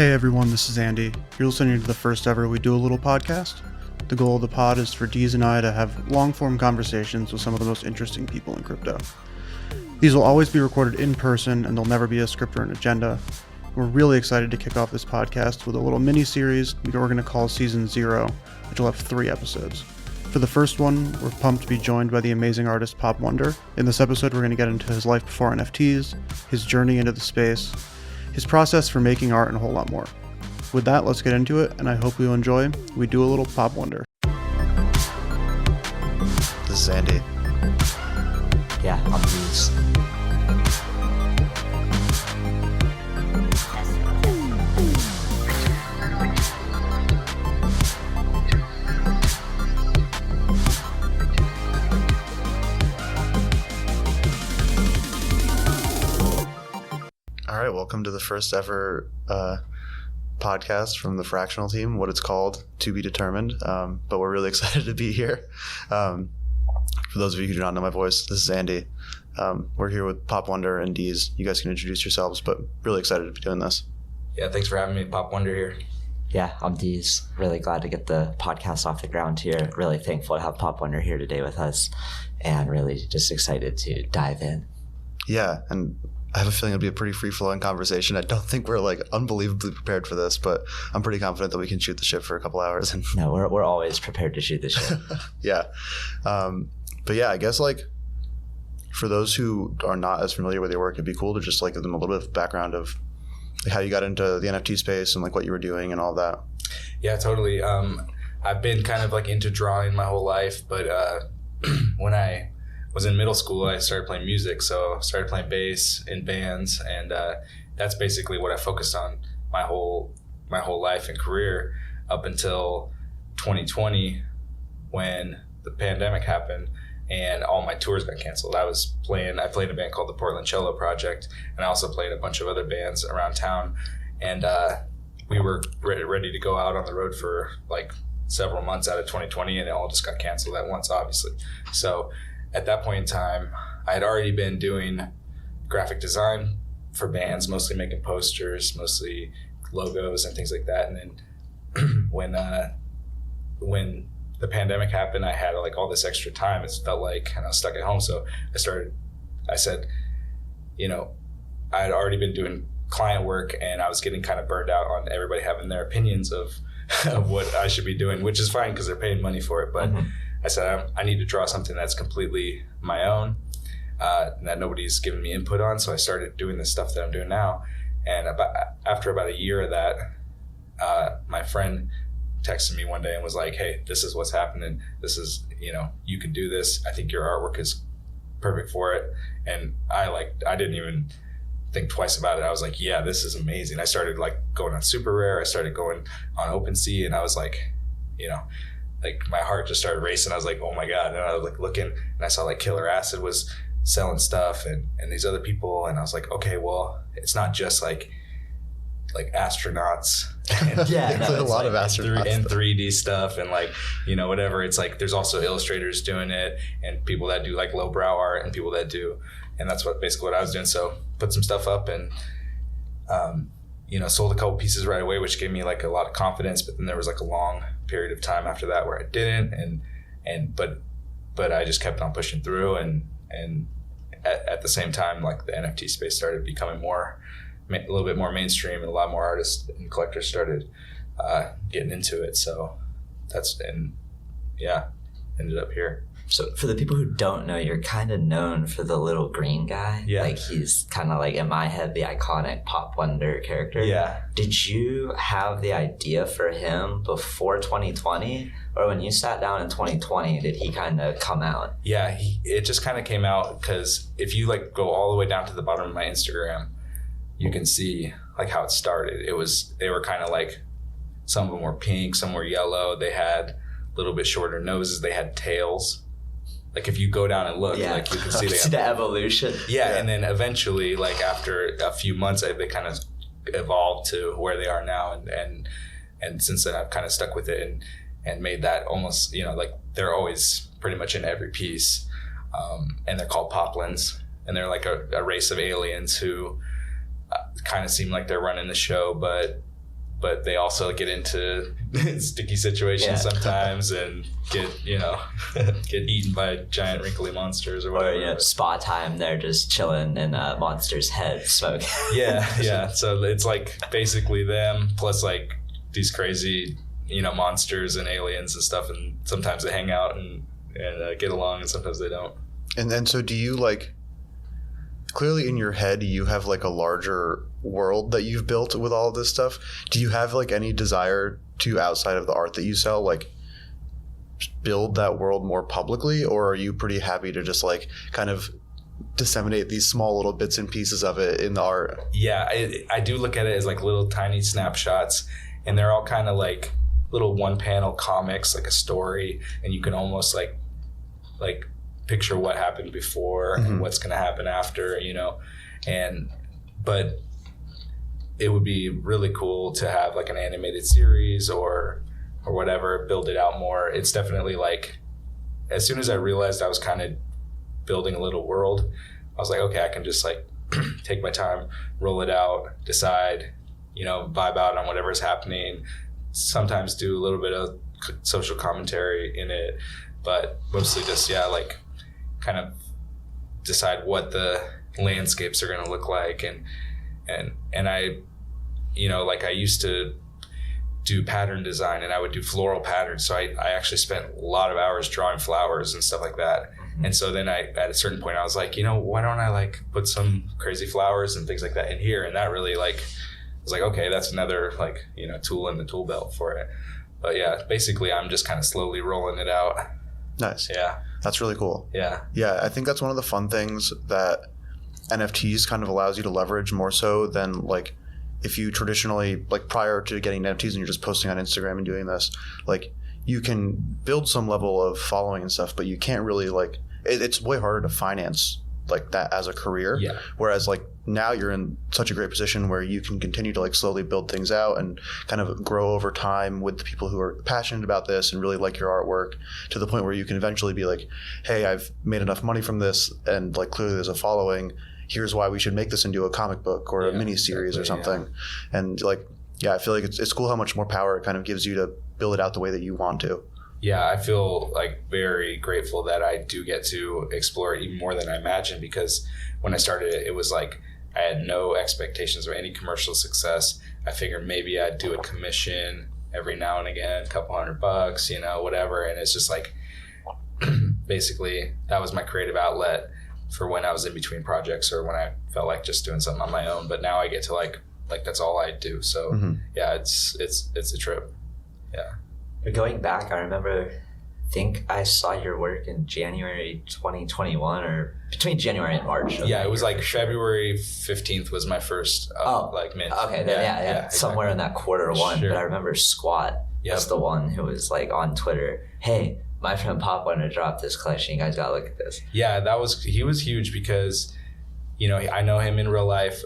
Hey everyone, this is Andy. You're listening to the first ever We Do a Little podcast. The goal of the pod is for Deeze and I to have long-form conversations with some of the most interesting people in crypto. These will always be recorded in person, and there'll never be a script or an agenda. We're really excited to kick off this podcast with a little mini-series we're going to call Season 0, which will have 3 episodes. For the first one, we're pumped to be joined by the amazing artist Pop Wonder. In this episode, we're going to get into his life before NFTs, his journey into the space, his process for making art, and a whole lot more. With that, let's get into it, and I hope you enjoy. We do a little Pop Wonder. This is Andy. Yeah, I'm Deeze. All right, welcome to the first ever podcast from the fractional team. What it's called, to be determined, but we're really excited to be here. For those of you who do not know my voice, this is Andy. We're here with Pop Wonder and Deeze. You guys can introduce yourselves, but really excited to be doing this. Yeah, thanks for having me. Pop Wonder here. Yeah, I'm Deeze. Really glad to get the podcast off the ground here. Really thankful to have Pop Wonder here today with us, and really just excited to dive in. Yeah, and I have a feeling it'll be a pretty free-flowing conversation. I don't think we're unbelievably prepared for this, but I'm pretty confident that we can shoot the shit for a couple hours. And No, we're always prepared to shoot the shit. Yeah. But yeah, I guess for those who are not as familiar with your work, it'd be cool to just give them a little bit of background of how you got into the NFT space and what you were doing and all that. Yeah, totally. I've been kind of into drawing my whole life, but when I was in middle school, I started playing music. So I started playing bass in bands, and that's basically what I focused on my whole life and career up until 2020, when the pandemic happened and all my tours got canceled. I played in a band called the Portland Cello Project, and I also played a bunch of other bands around town, and we were ready to go out on the road for several months out of 2020, and it all just got canceled at once, obviously. So at that point in time, I had already been doing graphic design for bands, mostly making posters, mostly logos and things like that. And then when the pandemic happened, I had all this extra time. It felt and I was stuck at home. So I said, I had already been doing client work, and I was getting kind of burned out on everybody having their opinions of what I should be doing, which is fine because they're paying money for it. But I said, I need to draw something that's completely my own, and that nobody's given me input on. So I started doing the stuff that I'm doing now. And after about a year of that, my friend texted me one day and was like, hey, this is what's happening. This is, you can do this. I think your artwork is perfect for it. And I didn't even think twice about it. I was like, yeah, this is amazing. I started going on Super Rare. I started going on OpenSea, and I was my heart just started racing. I was like, oh my God. And I was looking, and I saw Killer Acid was selling stuff and these other people. And I was like, okay, well, it's not just astronauts. And, Yeah, no, a lot of astronauts and 3D stuff and whatever. It's there's also illustrators doing it, and people that do lowbrow art, and people that do, and that's basically what I was doing. So put some stuff up and, sold a couple pieces right away, which gave me a lot of confidence. But then there was a long period of time after that where I didn't, but I just kept on pushing through, and at the same time, the NFT space started becoming a little bit more mainstream, and a lot more artists and collectors started getting into it. So ended up here. So for the people who don't know, you're kind of known for the little green guy. Yeah. He's kind of in my head, the iconic Pop Wonder character. Yeah. Did you have the idea for him before 2020? Or when you sat down in 2020, did he kind of come out? Yeah, it just kind of came out because if you go all the way down to the bottom of my Instagram, you can see how it started. They were kind of some of them were pink, some were yellow. They had a little bit shorter noses. They had tails. If you go down and look, you can see the evolution. Yeah, and then eventually, after a few months, they kind of evolved to where they are now, and since then I've kind of stuck with it and made that almost, they're always pretty much in every piece, and they're called poplins, and they're a race of aliens who kind of seem like they're running the show, but but they also get into sticky situations sometimes and get get eaten by giant wrinkly monsters or whatever. Or spa time, they're just chilling in a monster's head smoking. Yeah. So it's like basically them plus like these crazy monsters and aliens and stuff, and sometimes they hang out and get along, and sometimes they don't. And then so do you like, clearly in your head you have like a larger world that you've built with all of this stuff. Do you have like any desire to, outside of the art that you sell, like build that world more publicly, or are you pretty happy to just like kind of disseminate these small little bits and pieces of it in the art? Yeah, I do look at it as like little tiny snapshots, and they're all kind of like little one panel comics, like a story, and you can almost like picture what happened before and what's going to happen after, but it would be really cool to have like an animated series or whatever, build it out more. It's definitely like, as soon as I realized I was kind of building a little world, I was like, okay, I can just like take my time, roll it out, decide, vibe out on whatever's happening, sometimes do a little bit of social commentary in it, but mostly just, like kind of decide what the landscapes are going to look like. And I, like I used to do pattern design, and I would do floral patterns. So I actually spent a lot of hours drawing flowers and stuff like that. And so then at a certain point I was like, why don't I like put some crazy flowers and things like that in here? And that really like, I was like, okay, that's another like, tool in the tool belt for it. But yeah, basically I'm just kind of slowly rolling it out. Nice. Yeah. That's really cool. Yeah. Yeah. I think that's one of the fun things that NFTs kind of allows you to leverage more so than like if you traditionally, like prior to getting NFTs and you're just posting on Instagram and doing this, like you can build some level of following and stuff, but you can't really like, it's way harder to finance like that as a career. Yeah. Whereas like now you're in such a great position where you can continue to like slowly build things out and kind of grow over time with the people who are passionate about this and really like your artwork, to the point where you can eventually be like, hey, I've made enough money from this and like clearly there's a following. Here's why we should make this into a comic book or a mini series or something. Yeah. And like, I feel like it's cool how much more power it kind of gives you to build it out the way that you want to. Yeah, I feel like very grateful that I do get to explore it even more than I imagined, because when I started it, it was like I had no expectations of any commercial success. I figured maybe I'd do a commission every now and again, a couple $100, whatever. And it's just like, basically that was my creative outlet for when I was in between projects or when I felt like just doing something on my own. But now I get to like that's all I do. So yeah, it's a trip. Yeah. Going back, I remember, I think I saw your work in January 2021 or between January and March. Yeah, it was like February 15th was my first mint. Okay, yeah. Somewhere in that quarter one. Sure. But I remember Squat was the one who was like on Twitter, hey, my friend Pop wanted to drop this collection. You guys got to look at this. Yeah, he was huge because, I know him in real life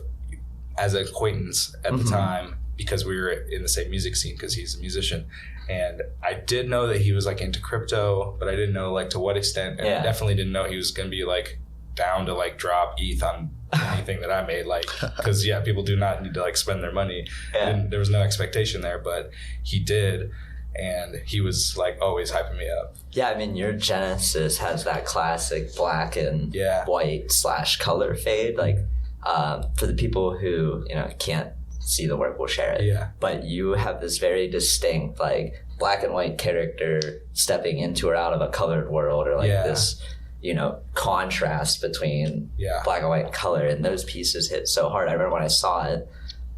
as an acquaintance at the time because we were in the same music scene because he's a musician. And I did know that he was like into crypto, but I didn't know like to what extent. And I definitely didn't know he was going to be like down to like drop ETH on anything that I made, like, because people do not need to like spend their money. And there was no expectation there, but he did. And he was like always hyping me up. Yeah, I mean, your Genesis has that classic black and white / color fade. Like, for the people who, can't see the work, we'll share it. Yeah. But you have this very distinct, like, black and white character stepping into or out of a colored world, or like this, contrast between black and white and color. And those pieces hit so hard. I remember when I saw it,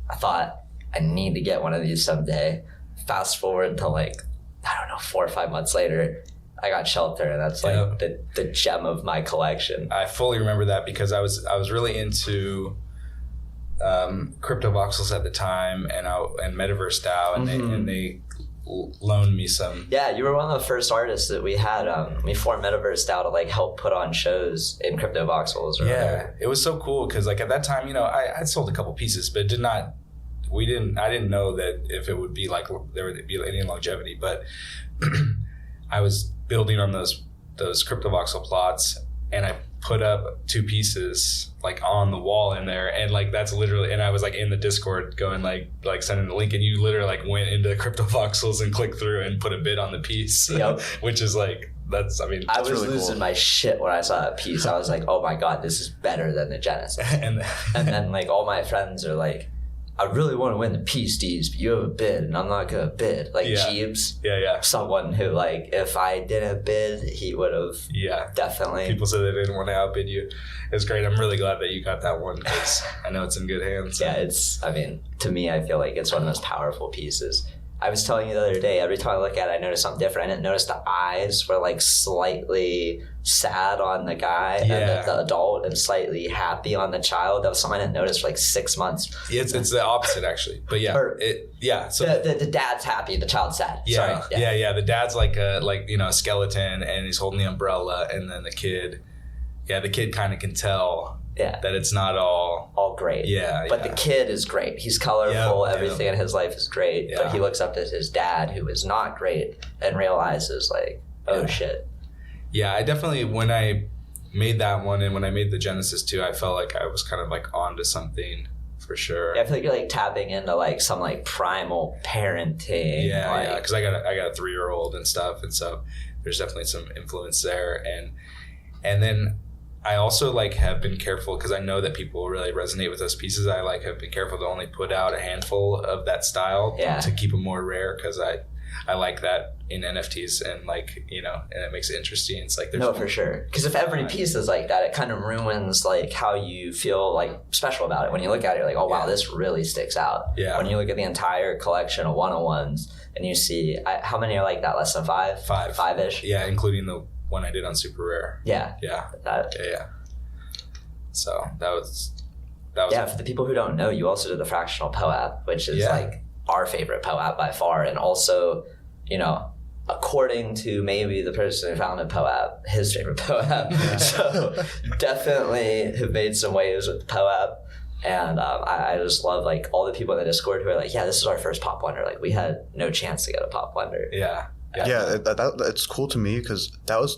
I thought, I need to get one of these someday. Fast forward to like, I don't know, 4 or 5 months later, I got Shelter, and that's like the gem of my collection. I fully remember that because I was really into crypto voxels at the time and Metaverse DAO, and they loaned me some. Yeah, you were one of the first artists that we had. We formed Metaverse DAO to like help put on shows in crypto voxels. It was so cool because like at that time, I sold a couple pieces, but I didn't know that if it would be like there would be any longevity, but I was building on those crypto voxel plots, and I put up 2 pieces like on the wall in there, and like that's literally, and I was like in the Discord going like sending the link, and you literally like went into Crypto Voxels and clicked through and put a bid on the piece. Yep. Which is like, that's, I mean, I was really losing my shit when I saw that piece. I was like, oh my god, this is better than the Genesis. and then like all my friends are like, I really want to win the piece, Deeze, but you have a bid and I'm not gonna bid. Like Jeeves, someone who like, if I didn't bid, he would have definitely. People said they didn't want to outbid you. It's great. I'm really glad that you got that one because I know it's in good hands. Yeah, it's, I mean, to me, I feel like it's one of the most powerful pieces. I was telling you the other day, every time I look at it, I notice something different. I didn't notice the eyes were like slightly sad on the guy and the adult, and slightly happy on the child. That was something I didn't notice for like 6 months. It's the opposite actually, but So the dad's happy, the child's sad. Yeah, sorry. Yeah. The dad's like a skeleton, and he's holding the umbrella, and then the kid kind of can tell. Yeah. That it's not all great. Yeah. But the kid is great. He's colorful. Everything in his life is great. Yeah. But he looks up at his dad, who is not great, and realizes like, oh shit. Yeah, I definitely, when I made that one and when I made the Genesis 2, I felt like I was kind of like onto something for sure. Yeah, I feel like you're like tapping into like some like primal parenting. Yeah, because I got a 3-year-old and stuff, and so there's definitely some influence there, and then I also like have been careful because I know that people really resonate with those pieces. I like have been careful to only put out a handful of that style to keep them more rare, because I like that in NFTs, and like, you know, and it makes it interesting. It's like there's for sure, because if every piece is like that, it kind of ruins like how you feel like special about it. When you look at it, you're like, oh wow, this really sticks out. Yeah. When you look at the entire collection of 101s and you see how many are like that, less than 5? 5-ish. Yeah, including the one I did on Super Rare. Yeah. So that was for the people who don't know, you also did the fractional POAP, which is like our favorite POAP by far, and also, you know, according to maybe the person who founded POAP, his favorite POAP. So definitely have made some waves with the POAP. And I just love like all the people in the Discord who are like, yeah, this is our first Pop Wonder. Like we had no chance to get a Pop Wonder. Yeah, it's cool to me because that was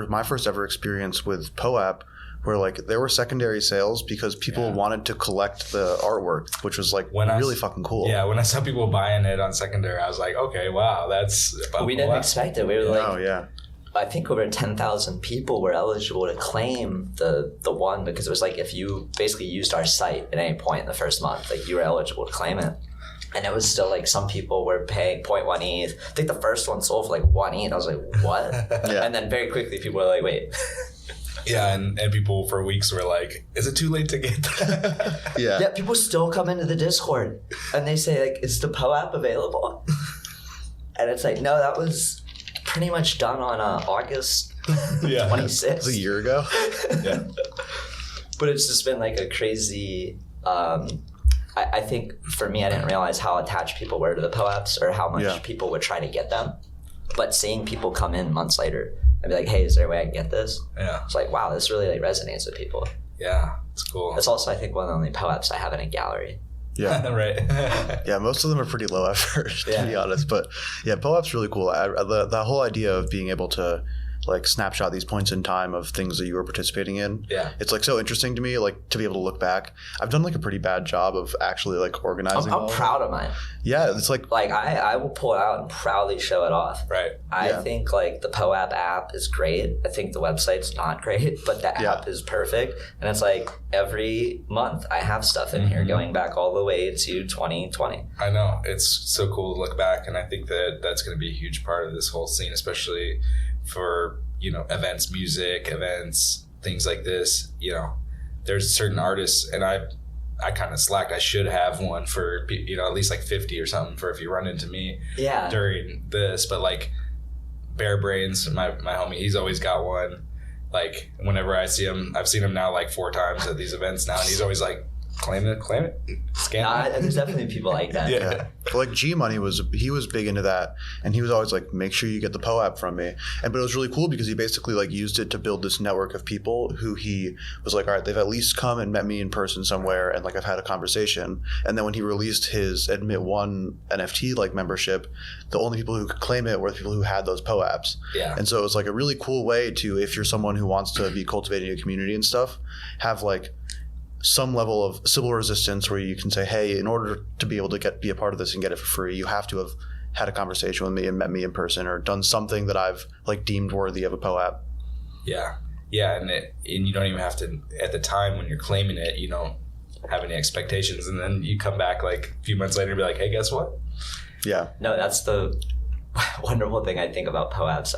my first ever experience with POAP, where like there were secondary sales because people wanted to collect the artwork, which was like really fucking cool. Yeah, when I saw people buying it on secondary, I was like, okay, wow, that's... We didn't expect it. We were like, I think over 10,000 people were eligible to claim the one, because it was like if you basically used our site at any point in the first month, like you were eligible to claim it. And it was still like some people were paying 0.1 ETH. I think the first one sold for like 1 ETH. I was like, what? And then very quickly people were like, wait. Yeah, and people for weeks were like, is it too late to get that? Yeah, people still come into the Discord and they say like, is the POAP available? And it's like, no, that was pretty much done on August 26th. It was a year ago. But it's just been like a crazy... I think for me, I didn't realize how attached people were to the POAPs or how much people would try to get them. But seeing people come in months later and be like, hey, is there a way I can get this? Yeah. It's like, wow, this really like resonates with people. Yeah, it's cool. It's also, I think, one of the only POAPs I have in a gallery. Yeah. Right. Yeah, most of them are pretty low effort, to be honest. But yeah, POAP's really cool. The whole idea of being able to like snapshot these points in time of things that you were participating in. Yeah. It's like so interesting to me, like to be able to look back. I've done like a pretty bad job of actually like organizing. I'm proud of mine. Yeah. It's like I will pull it out and proudly show it off. Right. I think like the POAP app is great. I think the website's not great, but the app is perfect. And it's like every month I have stuff in here going back all the way to 2020. I know. It's so cool to look back. And I think that that's going to be a huge part of this whole scene, especially for, you know, events, music events, things like this. You know, there's certain artists, and I kind of slacked. I should have one for, you know, at least like 50 or something for if you run into me during this. But like Bare Brains, my homie, he's always got one. Like whenever I see him, I've seen him now like 4 times at these events now, and he's always like, claim it, scan it. There's definitely people like that. Yeah. Like G Money was big into that, and he was always like, make sure you get the POAP from me. But it was really cool because he basically like used it to build this network of people who he was like, all right, they've at least come and met me in person somewhere, and like I've had a conversation. And then when he released his Admit One NFT like membership, the only people who could claim it were the people who had those POAPs. Yeah. And so it was like a really cool way to, if you're someone who wants to be cultivating a community and stuff, have like some level of civil resistance where you can say, hey, in order to be able to be a part of this and get it for free, you have to have had a conversation with me and met me in person or done something that I've like deemed worthy of a POAP. Yeah. And you don't even have to, at the time when you're claiming it, you don't have any expectations. And then you come back like a few months later and be like, hey, guess what? Yeah. No, that's the wonderful thing I think about POAPs.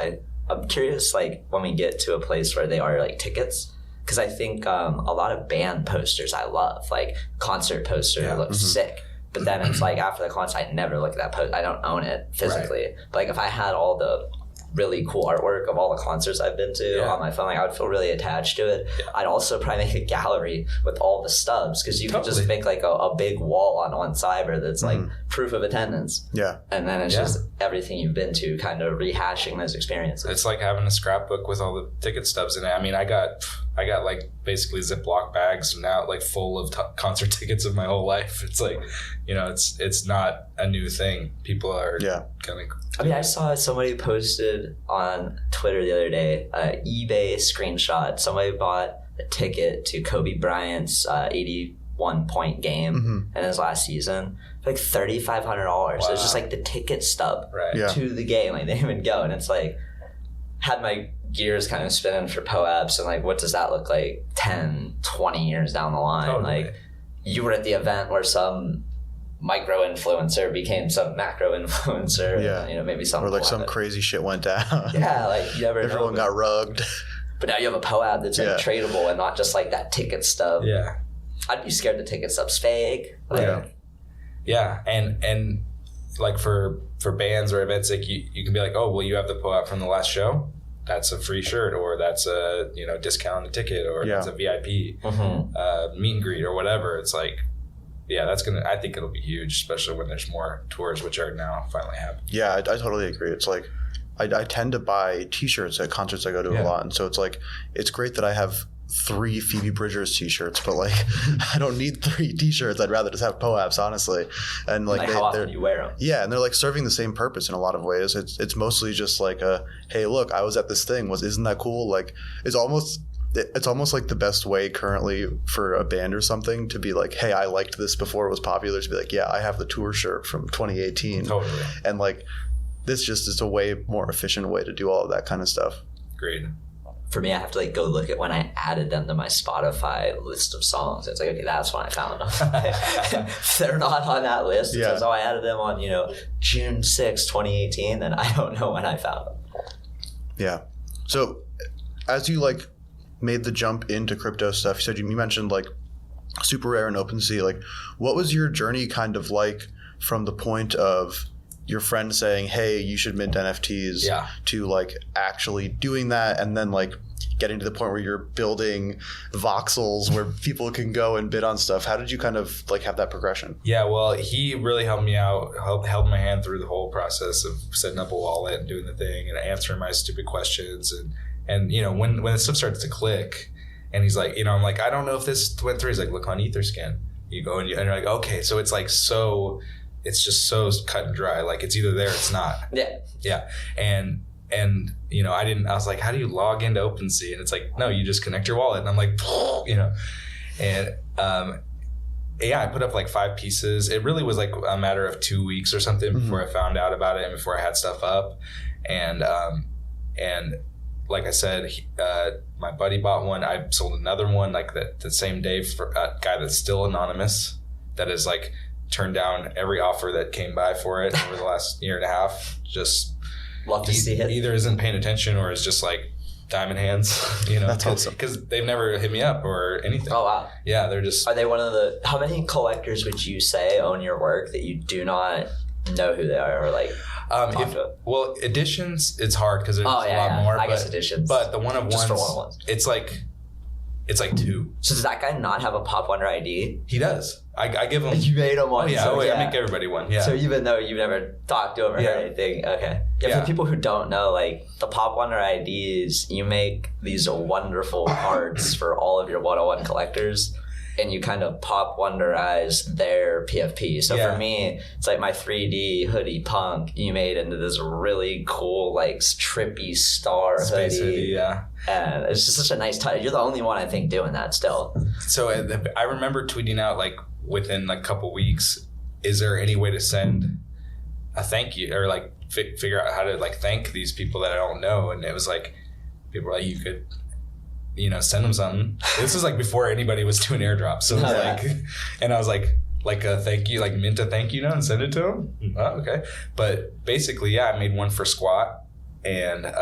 I'm curious, like when we get to a place where they are like tickets, because I think a lot of band posters I love, like concert poster looks sick. But then it's like after the concert, I never look at that post. I don't own it physically. Right. But like if I had all the really cool artwork of all the concerts I've been to on my phone, like I would feel really attached to it. Yeah. I'd also probably make a gallery with all the stubs, because you could just make like a big wall on one side where that's like proof of attendance. Yeah. And then it's just everything you've been to, kind of rehashing those experiences. It's like having a scrapbook with all the ticket stubs in it. I mean, I got like basically Ziploc bags now, like full of concert tickets of my whole life. It's like, you know, it's not a new thing. People are kind of. I mean, I saw somebody posted on Twitter the other day, eBay screenshot. Somebody bought a ticket to Kobe Bryant's 81-point game in his last season for like $3,500. Wow. So it's just like the ticket stub to the game. Like they didn't even go. And it's like, had my gears kind of spinning for POAPs and like, what does that look like 10, 20 years down the line? Totally. Like you were at the event where some micro influencer became some macro influencer. Yeah. And, you know, maybe something. Or like some crazy shit went down. Yeah, like you never Everyone got rugged. But now you have a POAP that's like tradable and not just like that ticket stub. Yeah. I'd be scared the ticket stub's fake. Like, yeah. And like for bands or events, like you can be like, oh, well, you have the POAP from the last show. That's a free shirt, or that's a discount on the ticket, or that's a VIP meet and greet or whatever. It's like, I think it'll be huge, especially when there's more tours, which are now finally happening. Yeah, I totally agree. It's like I tend to buy T-shirts at concerts I go to a lot, and so it's like it's great that I have 3 Phoebe Bridgers T-shirts, but like I don't need 3 T-shirts. I'd rather just have POAPs, honestly. And like how often you wear them? Yeah, and they're like serving the same purpose in a lot of ways. It's mostly just like hey, look, I was at this thing. Isn't that cool? Like it's almost like the best way currently for a band or something to be like, hey, I liked this before it was popular, to be like, yeah, I have the tour shirt from 2018. Totally. And like this just is a way more efficient way to do all of that kind of stuff. Great. For me, I have to like go look at when I added them to my Spotify list of songs. It's like, okay, that's when I found them. If they're not on that list, it says, oh, I added them on, June 6, 2018, then I don't know when I found them. Yeah. So as you like made the jump into crypto stuff, you said you mentioned like Super Rare and OpenSea. Like what was your journey kind of like from the point of your friend saying, hey, you should mint NFTs to like actually doing that, and then like getting to the point where you're building voxels where people can go and bid on stuff? How did you kind of like have that progression? Yeah, well, he really helped me out, held my hand through the whole process of setting up a wallet and doing the thing and answering my stupid questions. And when the stuff starts to click and he's like, I'm like, I don't know if this went through. He's like, look on Etherscan. You go and you're like, okay. So it's like, it's just so cut and dry. Like it's either there or it's not. Yeah. And I was like, how do you log into OpenSea? And it's like, no, you just connect your wallet. And I'm like, and I put up like 5 pieces. It really was like a matter of 2 weeks or something before I found out about it and before I had stuff up. And like I said, my buddy bought one. I sold another one like the same day for a guy that's still anonymous, that is like turned down every offer that came by for it over the last year and a half. Just love to see it. Either isn't paying attention or is just like diamond hands, That's awesome. Because they've never hit me up or anything. Oh, wow. Yeah, they're just... Are they one of the... How many collectors would you say own your work that you do not know who they are or like... Well, editions, it's hard because there's a lot more. I guess editions. But the one of ones, just for one-of-ones. it's like... It's like 2. So does that guy not have a Pop Wonder ID? He does. I give him. You made him one. Oh yeah, so, I make everybody one. Yeah. So even though you've never talked to him or anything, okay. Yeah, for people who don't know, like the Pop Wonder IDs, you make these wonderful cards for all of your 101 collectors, and you kind of Pop Wonderize their PFP. So for me, it's like my 3D hoodie punk you made into this really cool, like trippy star Space hoodie. Yeah. And it's just such a nice touch. You're the only one, I think, doing that still. So I remember tweeting out like within like a couple weeks, is there any way to send a thank you or like figure out how to like thank these people that I don't know? And it was like, people were like, you could, send them something. This is like before anybody was doing airdrops. So it was like, and I was like a thank you, like mint a thank you note and send it to them. Oh, okay. But basically, I made one for Squat and then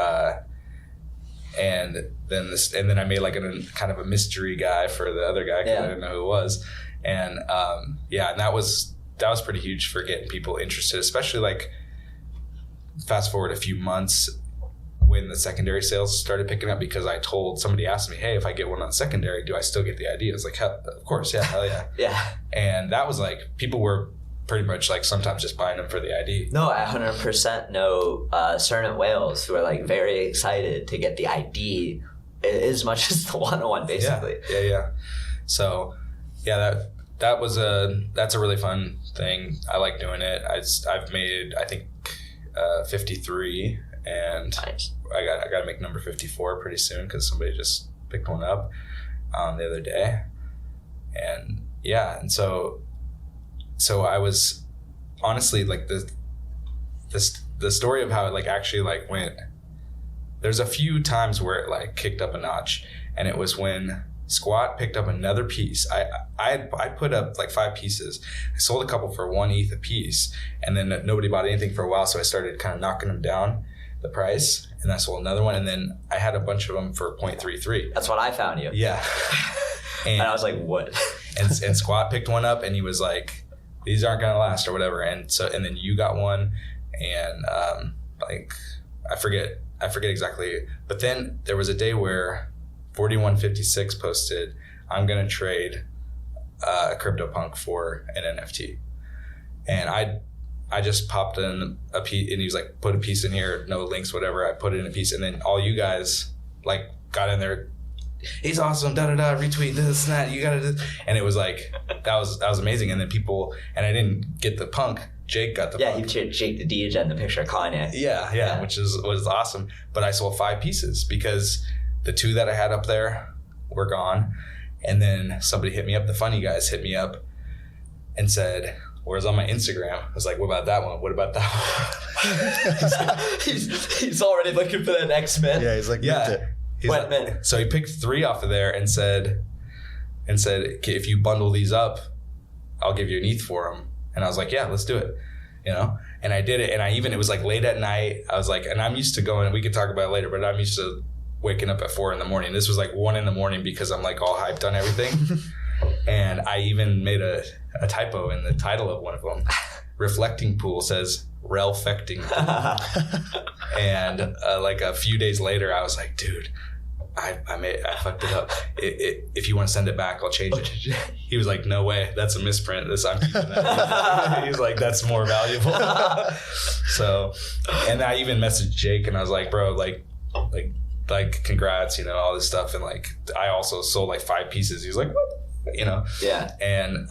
I made like a kind of a mystery guy for the other guy because I didn't know who it was. And and that was pretty huge for getting people interested, especially like fast forward a few months when the secondary sales started picking up, because somebody asked me, hey, if I get one on secondary, do I still get the ID? I was like, of course, yeah, hell yeah. Yeah. And that was like, people were pretty much like sometimes just buying them for the ID. No, I 100% know certain whales who are like very excited to get the ID as much as the 101 basically. Yeah. So that's a really fun thing. I like doing it. I've made, I think, 53, and nice. I got to make number 54 pretty soon because somebody just picked one up the other day. And and so I was honestly like the story of how it like actually like went. There's a few times where it like kicked up a notch, and it was when Squat picked up another piece. I put up like 5 pieces. I sold a couple for 1 ETH a piece, and then nobody bought anything for a while, so I started kind of knocking them down the price, and I sold another one, and then I had a bunch of them for 0.33. That's when I found you. Yeah. And I was like, what? and Squat picked one up, and he was like, these aren't gonna last or whatever. And then you got one, and like I forget exactly, but then there was a day where 4156 posted, I'm gonna trade a CryptoPunk for an NFT, and I just popped in a piece, and he was like, put a piece in here, no links, whatever. I put it in a piece, and then all you guys like got in there, he's awesome, retweet this and that, you gotta do, and it was like that was amazing. And then people, and I didn't get the punk, Jake got the punk. He Jake the DJ and the picture of Kanye. Yeah, which was awesome. But I sold 5 pieces because the 2 that I had up there were gone. And then somebody hit me up, the funny guys hit me up and said, whereas on my Instagram, I was like, what about that one? What about that one? he's already looking for the next mint. Yeah, he's like, so he picked 3 off of there and said, okay, if you bundle these up, I'll give you an ETH for them. And I was like, yeah, let's do it. And I did it. And it was like late at night. I was like, and I'm used to going, we can talk about it later, but I'm used to waking up at 4 a.m. This was like 1 a.m. because I'm like all hyped on everything. And I even made a typo in the title of one of them. Reflecting pool says relfecting pool. And like a few days later, I was like, dude, I fucked it up. If you want to send it back, I'll change it. He was like, no way, that's a misprint. I'm keeping that. He's like, that's more valuable. So, and I even messaged Jake, and I was like, bro, like congrats, all this stuff. And like, I also sold like 5 pieces. He was like, what? Yeah. And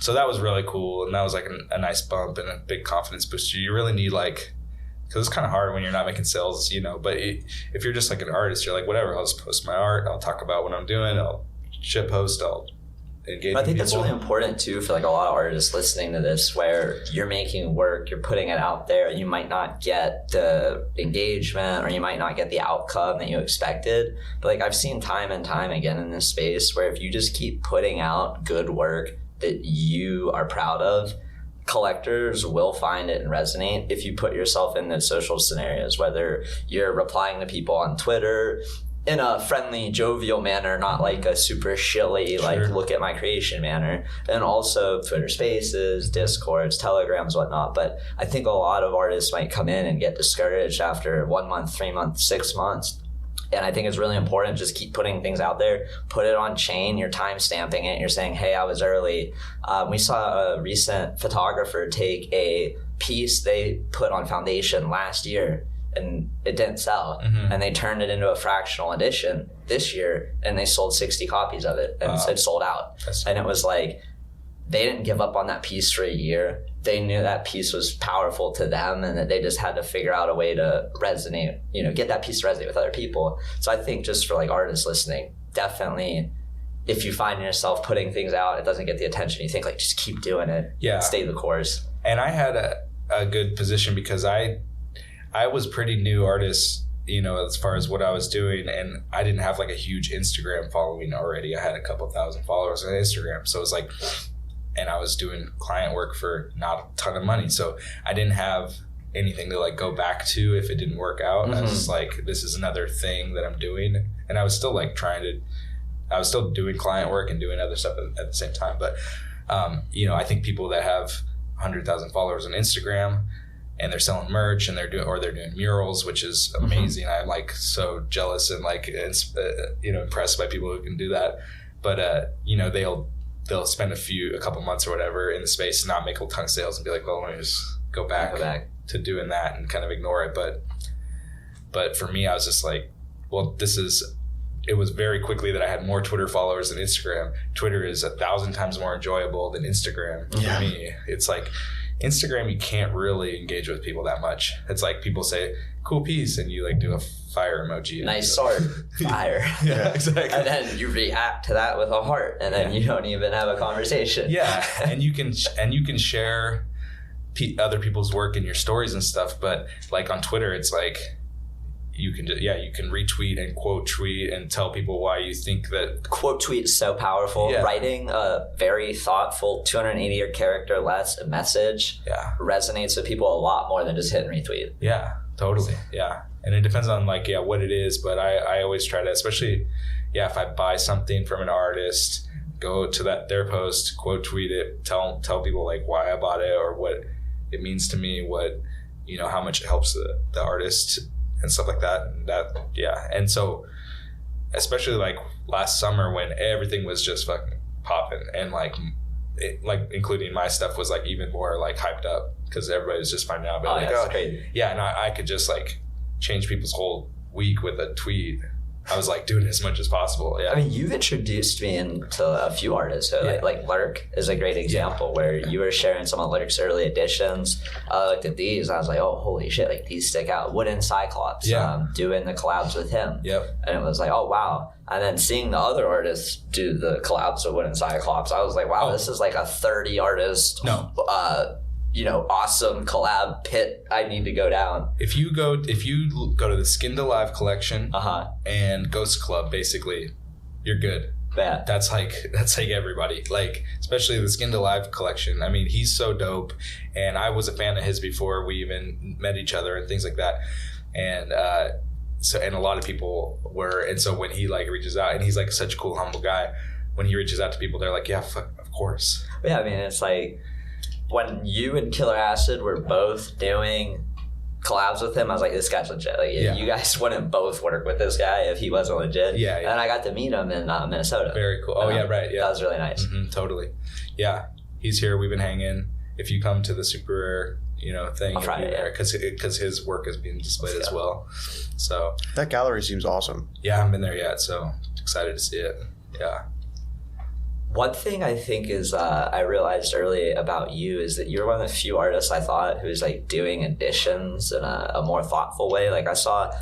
so that was really cool, and that was like a nice bump and a big confidence booster. You really need like, because it's kind of hard when you're not making sales, but if you're just like an artist, you're like, whatever, I'll just post my art, I'll talk about what I'm doing, I'll ship post, I'll engage. I think that's really important too for like a lot of artists listening to this, where you're making work, you're putting it out there, and you might not get the engagement or you might not get the outcome that you expected. But like I've seen time and time again in this space where if you just keep putting out good work that you are proud of, collectors will find it and resonate if you put yourself in those social scenarios, whether you're replying to people on Twitter in a friendly, jovial manner, not like a super shilly, like look at my creation manner, and also Twitter Spaces, Discords, Telegrams, whatnot. But I think a lot of artists might come in and get discouraged after 1 month, 3 months, 6 months, And I think it's really important. Just keep putting things out there. Put it on chain. You're time stamping it. You're saying, hey, I was early. We saw a recent photographer take a piece they put on Foundation last year and it didn't sell. And they turned it into a fractional edition this year and they sold 60 copies of it and it sold out. And it was like, they didn't give up on that piece for a year. They knew that piece was powerful to them and that they just had to figure out a way to resonate, get that piece to resonate with other people. So I think just for like artists listening, definitely if you find yourself putting things out, it doesn't get the attention, you think like, just keep doing it. Yeah. Stay the course. And I had a good position because I was pretty new artist, as far as what I was doing. And I didn't have like a huge Instagram following already. I had a couple thousand followers on Instagram. So it was like, and I was doing client work for not a ton of money. So I didn't have anything to like go back to if it didn't work out. I was just like, this is another thing that I'm doing. And I was still like I was still doing client work and doing other stuff at the same time. But, I think people that have 100,000 followers on Instagram and they're selling merch and they're doing murals, which is amazing. I'm like so jealous and like, impressed by people who can do that. But, they'll spend a couple months or whatever in the space and not make a ton of sales and be like, well, let me just go back to doing that and kind of ignore it. But for me, I was just like, well, it was very quickly that I had more Twitter followers than Instagram. Twitter is 1,000 times more enjoyable than Instagram for me. It's like Instagram, you can't really engage with people that much. It's like people say, cool piece, and you like do a fire emoji. Nice sword. Fire. Yeah, exactly. And then you react to that with a heart, and then you don't even have a conversation. Yeah, and you can share other people's work in your stories and stuff, but like on Twitter, it's like you can retweet and quote tweet and tell people why you think that. Quote tweet is so powerful. Yeah. Writing a very thoughtful 280 character less message resonates with people a lot more than just hit and retweet. Yeah, totally. Yeah. And it depends on like, what it is, but I always try to, especially, if I buy something from an artist, go to their post, quote tweet it, tell people like why I bought it or what it means to me, what, how much it helps the artist and stuff like that. And so especially like last summer when everything was just fucking popping and like including my stuff was like even more like hyped up because everybody was just finding out about that's crazy. Yeah, and I could just like change people's whole week with a tweet. I was like doing as much as possible. Yeah. I mean, you've introduced me into a few artists. So like Lurk is a great example where you were sharing some of Lurk's early editions. I looked at these. I was like, oh, holy shit! Like these stick out. Wooden Cyclops. Doing the collabs with him. Yep. And it was like, oh wow. And then seeing the other artists do the collabs with Wooden Cyclops, I was like, wow, this is like a 30 artist. Awesome collab pit I need to go down. If you go to the Skinned Alive collection and Ghost Club, basically, you're good. Yeah. That's like everybody. Like, especially the Skinned Alive collection. I mean, he's so dope. And I was a fan of his before we even met each other and things like that. And and a lot of people were, and so when he like reaches out, and he's like such a cool, humble guy, when he reaches out to people, they're like, yeah, fuck, of course. Yeah, I mean, it's like, when you and Killer Acid were both doing collabs with him, I was like, this guy's legit. Like, you guys wouldn't both work with this guy if he wasn't legit. Yeah. And I got to meet him in Minnesota. Very cool. Oh, yeah, right. Yeah. That was really nice. Mm-hmm, totally. Yeah. He's here. We've been hanging. If you come to the Super Rare, thing, I'll try it, because his work is being displayed as well. So that gallery seems awesome. Yeah, I haven't been there yet, so excited to see it. Yeah. One thing I think is I realized early about you is that you're one of the few artists I thought who's like doing editions in a more thoughtful way. Like I saw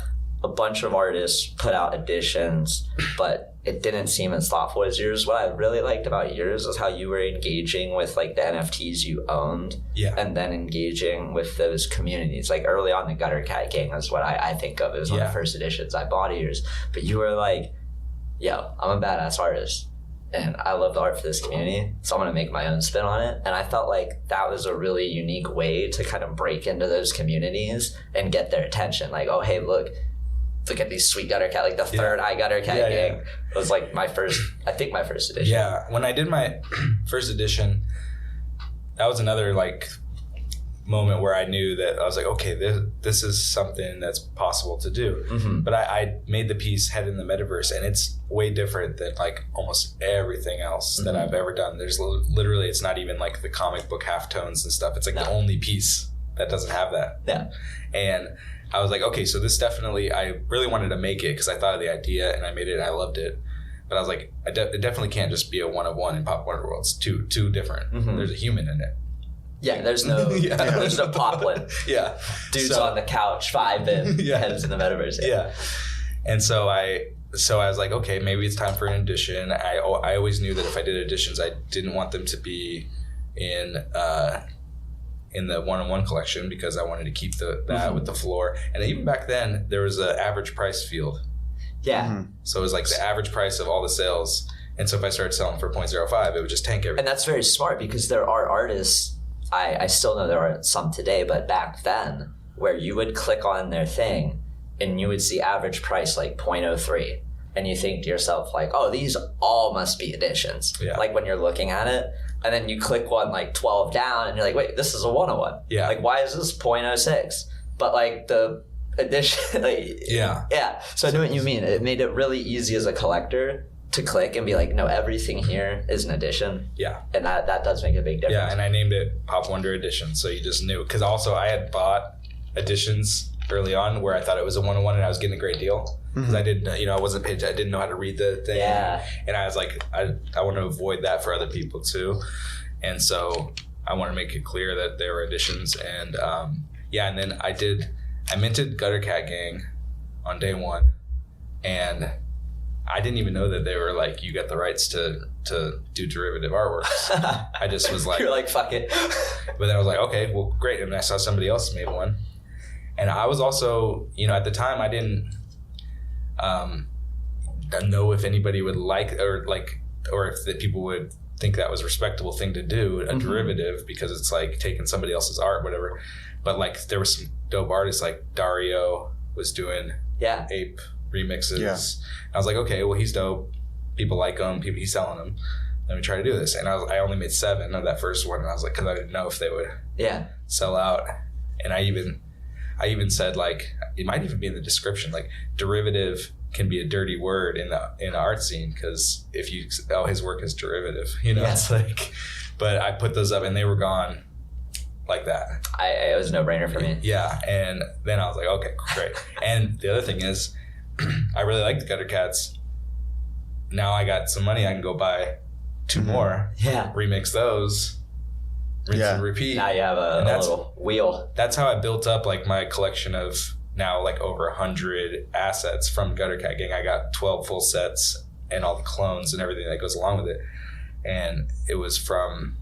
a bunch of artists put out editions, but it didn't seem as thoughtful as yours. What I really liked about yours is how you were engaging with like the NFTs you owned and then engaging with those communities. Like early on, the Gutter Cat Gang is what I think of as one of the first editions I bought of yours. But you were like, yo, I'm a badass artist. And I love the art for this community, so I'm going to make my own spin on it. And I felt like that was a really unique way to kind of break into those communities and get their attention. Like, oh, hey, look at these sweet Gutter Cat, like the third eye Gutter Cat gang. It was like my first edition. Yeah, when I did my first edition, that was another like moment where I knew that I was like, okay, this is something that's possible to do. Mm-hmm. But I made the piece Head in the Metaverse, and it's way different than like almost everything else that I've ever done. There's literally, it's not even like the comic book halftones and stuff. It's like the only piece that doesn't have that. Yeah. And I was like, okay, so this definitely, I really wanted to make it because I thought of the idea and I made it and I loved it. But I was like, it definitely can't just be a one of one in Pop Wonder World. It's too different. Mm-hmm. There's a human in it. Yeah, there's no there's no Poplin. Yeah. Dudes on the couch vibing, heads in the metaverse. Yeah. And so I was like, okay, maybe it's time for an edition. I always knew that if I did editions, I didn't want them to be in the one-on-one collection because I wanted to keep that with the floor. And even back then, there was an average price field. Yeah. Mm-hmm. So it was like the average price of all the sales. And so if I started selling for 0.05, it would just tank everything. And that's very smart because there are artists, I still know there are some today, but back then, where you would click on their thing and you would see average price like 0.03. And you think to yourself like, oh, these all must be editions. Yeah. Like when you're looking at it. And then you click one like 12 down and you're like, wait, this is a 101. Yeah. Like, why is this 0.06? But like the edition, like, yeah. So I know what you mean. It made it really easy as a collector to click and be like, no, everything here is an edition. Yeah. And that does make a big difference. Yeah, and I named it Pop Wonder Edition. So you just knew. Because also I had bought editions early on where I thought it was a 101 and I was getting a great deal. Because I didn't, I wasn't paid, I didn't know how to read the thing. Yeah. And I was like, I want to avoid that for other people too. And so I want to make it clear that they were editions. And and then I minted Gutter Cat Gang on day one. And I didn't even know that they were like, you got the rights to do derivative artworks. I just was like, you're like, fuck it. But then I was like, okay, well, great. And I saw somebody else made one. And I was also, at the time I didn't know if anybody would like, or if the people would think that was a respectable thing to do, a derivative, because it's like taking somebody else's art, whatever. But like there was some dope artists, like Dario was doing ape remixes. Yeah. I was like, okay, well, he's dope. People like him. He's selling them. Let me try to do this. And I only made 7 of that first one. And I was like, because I didn't know if they would sell out. And I even said, like, it might even be in the description, like, derivative can be a dirty word in the art scene, because if you, his work is derivative, it's like, but I put those up and they were gone like that. It was a no-brainer for me. Yeah. And then I was like, okay, great. And the other thing is, I really like the Gutter Cats. Now I got some money, I can go buy 2 more. Yeah. Remix those. Rinse and repeat. Now you have a little wheel. That's how I built up like my collection of now like over 100 assets from Gutter Cat Gang. I got 12 full sets and all the clones and everything that goes along with it. And it was from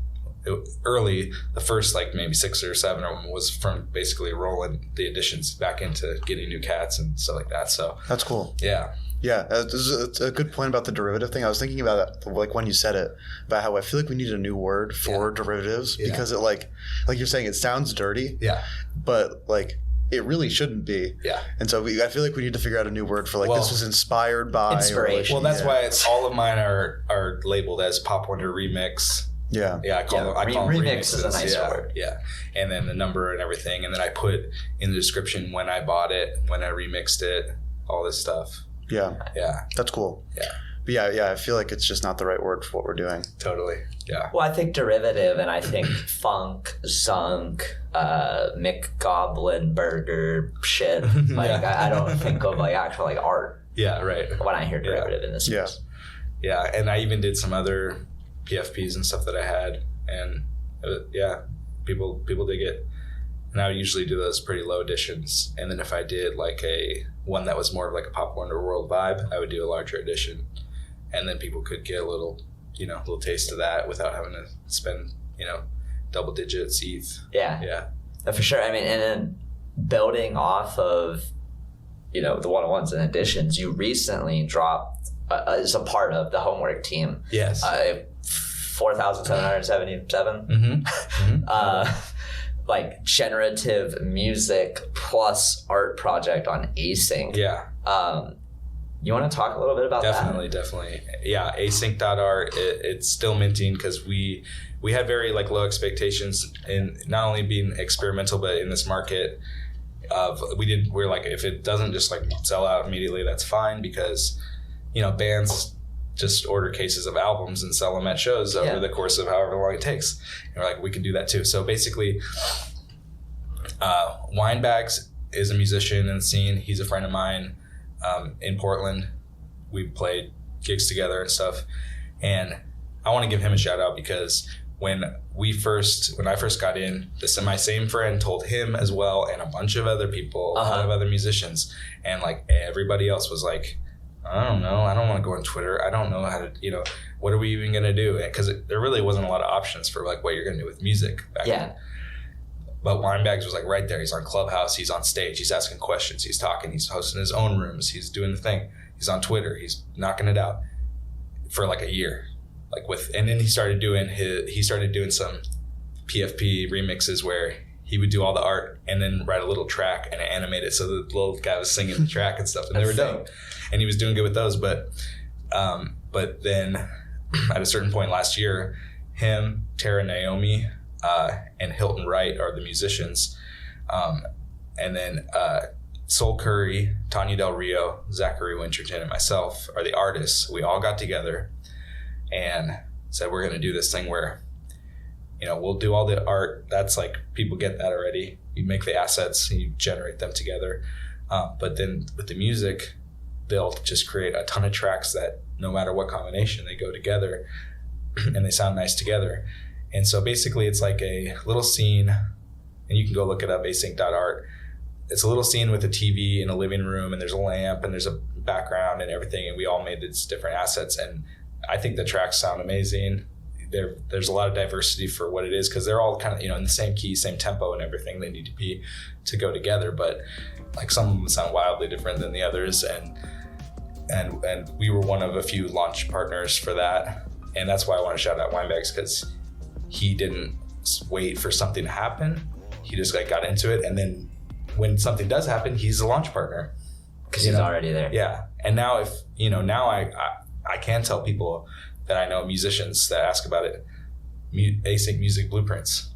early, the first like maybe 6 or 7 of them was from basically rolling the additions back into getting new cats and stuff like that. So that's cool. Yeah. Yeah, it's a good point about the derivative thing. I was thinking about that, like when you said it, about how I feel like we need a new word for derivatives because it like you're saying, it sounds dirty. Yeah. But like it really shouldn't be. Yeah. And so I feel like we need to figure out a new word for like, this was inspired by. Inspiration. Well, that's why it's all of mine are labeled as Pop Wonder Remix. Yeah. Yeah, I call them remix is a nice word. Yeah. And then the number and everything. And then I put in the description when I bought it, when I remixed it, all this stuff. Yeah. Yeah. That's cool. Yeah. But yeah, I feel like it's just not the right word for what we're doing. Totally. Yeah. Well, I think derivative and I think funk, zunk, McGoblin burger shit. Like I don't think of like actual like art. Yeah, right. When I hear derivative in this case. Yeah. And I even did some other PFPs and stuff that I had, and people dig it. And I would usually do those pretty low editions. And then if I did like a one that was more of like a Pop Wonder World vibe, I would do a larger edition. And then people could get a little taste of that without having to spend, double digits ETH. Yeah. Yeah. No, for sure. I mean, and then building off of, the one-on-ones and editions, you recently dropped as a part of the homework team. Yes. 4,777. Mm-hmm. Like generative music plus art project on Async. Yeah. You want to talk a little bit about that? Definitely. Yeah, async.art, it's still minting because we had very like low expectations in not only being experimental, but in this market of we're like, if it doesn't just like sell out immediately, that's fine, because bands just order cases of albums and sell them at shows over the course of however long it takes. And we're like, we can do that too. So basically, Winebags is a musician in the scene. He's a friend of mine in Portland. We played gigs together and stuff. And I want to give him a shout out because when I first got in, my same friend told him as well, and a bunch of other people, a lot of other musicians, and like everybody else was like, I don't know, I don't want to go on Twitter. I don't know how to, what are we even going to do? Because there really wasn't a lot of options for like what you're going to do with music back then. But Winebags was like right there. He's on Clubhouse. He's on stage. He's asking questions. He's talking. He's hosting his own rooms. He's doing the thing. He's on Twitter. He's knocking it out for like a year. And then he started doing some PFP remixes where he would do all the art and then write a little track and animate it so the little guy was singing the track and stuff. And they were dope. And he was doing good with those. But then at a certain point last year, him, Tara Naomi, and Hilton Wright are the musicians. And then Soul Curry, Tanya Del Rio, Zachary Winterton, and myself are the artists. We all got together and said, we're going to do this thing where, we'll do all the art. That's like, people get that already. You make the assets and you generate them together. But then with the music, they'll just create a ton of tracks that no matter what combination, they go together and they sound nice together. And so basically it's like a little scene, and you can go look it up, async.art. It's a little scene with a TV in a living room, and there's a lamp and there's a background and everything. And we all made these different assets. And I think the tracks sound amazing. There's a lot of diversity for what it is, because they're all kind of, in the same key, same tempo and everything. They need to be to go together. But like some of them sound wildly different than the others. And we were one of a few launch partners for that. And that's why I want to shout out Winebags, because he didn't wait for something to happen. He just got into it. And then when something does happen, he's a launch partner. Because he's already there. Yeah. And now I can tell people that I know, musicians that ask about it, async music blueprints.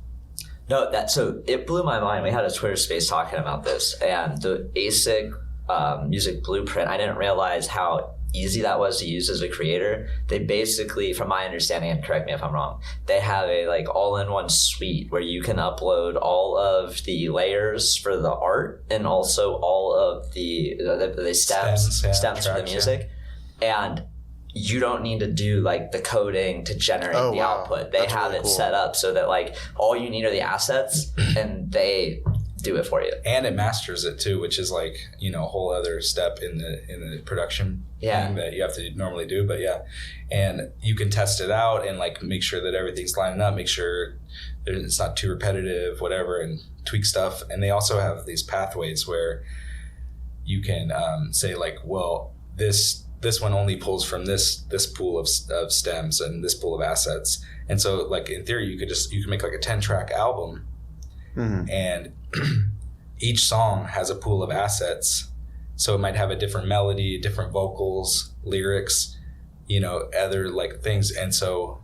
No, so it blew my mind. We had a Twitter space talking about this, and the async music blueprint, I didn't realize how easy that was to use as a creator. They basically, from my understanding, and correct me if I'm wrong, they have a like all-in-one suite where you can upload all of the layers for the art and also all of the stems for the music. And you don't need to do like the coding to generate the output. They have really it set up so that like all you need are the assets and they do it for you. And it masters it too, which is like, a whole other step in the production thing that you have to normally do. But and you can test it out and like make sure that everything's lining up, make sure it's not too repetitive, whatever, and tweak stuff. And they also have these pathways where you can say like, well, this one only pulls from this pool of stems and this pool of assets. And so like in theory, you can make like a 10-track album. Mm-hmm. And each song has a pool of assets. So it might have a different melody, different vocals, lyrics, other like things. And so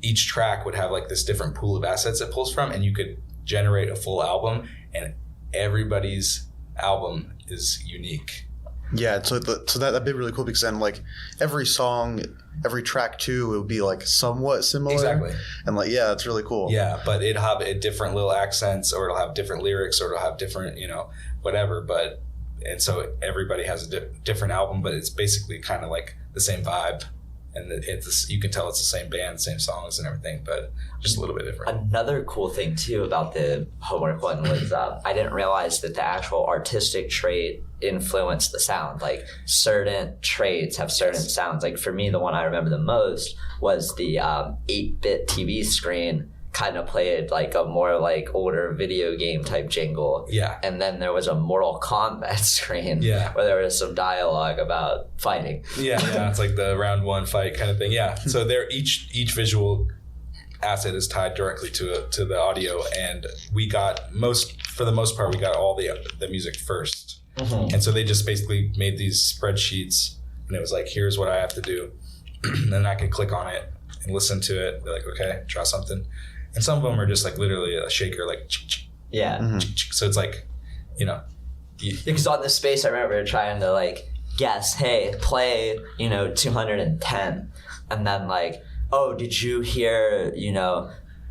each track would have like this different pool of assets it pulls from, and you could generate a full album, and everybody's album is unique. Yeah, so that'd be really cool, because then like every song, every track too, it would be like somewhat similar. Exactly. And like, yeah, it's really cool. Yeah, but it'll have different little accents, or it'll have different lyrics, or it'll have different, whatever. And so everybody has a different album, but it's basically kind of like the same vibe. And you can tell it's the same band, same songs and everything, but just a little bit different. Another cool thing too about the homework one was I didn't realize that the actual artistic trait influenced the sound. Like certain traits have certain sounds. Like for me, the one I remember the most was the 8-bit TV screen kind of played like a more like older video game type jingle. Yeah. And then there was a Mortal Kombat screen where there was some dialogue about fighting. Yeah. It's like the round one fight kind of thing. Yeah. So each visual asset is tied directly to the audio, and for the most part, we got all the music first. Mm-hmm. And so they just basically made these spreadsheets, and it was like, here's what I have to do. And then I could click on it and listen to it. Be like, okay, draw something. And some of them are just like literally a shaker, like, yeah. Mm-hmm. So it's like, because on this space, I remember trying to like guess, hey, play, 210. And then like, oh, did you hear,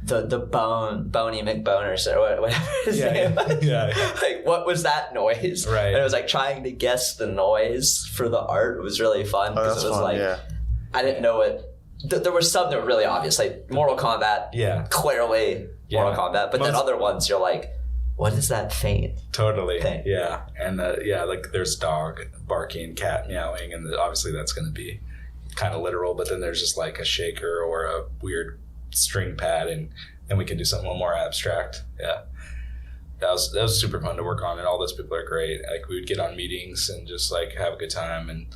the Boney McBoners or whatever his name was? Yeah. Like, what was that noise? Right. And it was like trying to guess the noise for the art. It was really fun because it was fun, like, I didn't know it. There were some that were really obvious, like Mortal Kombat. Yeah. Clearly Mortal Kombat. But then other ones, you're like, what is that faint? Totally. Thing? Yeah. And like there's dog barking, cat meowing, and obviously that's going to be kind of literal. But then there's just like a shaker or a weird string pad, and then we can do something a little more abstract. Yeah. That was super fun to work on, and all those people are great. Like we would get on meetings and just like have a good time. And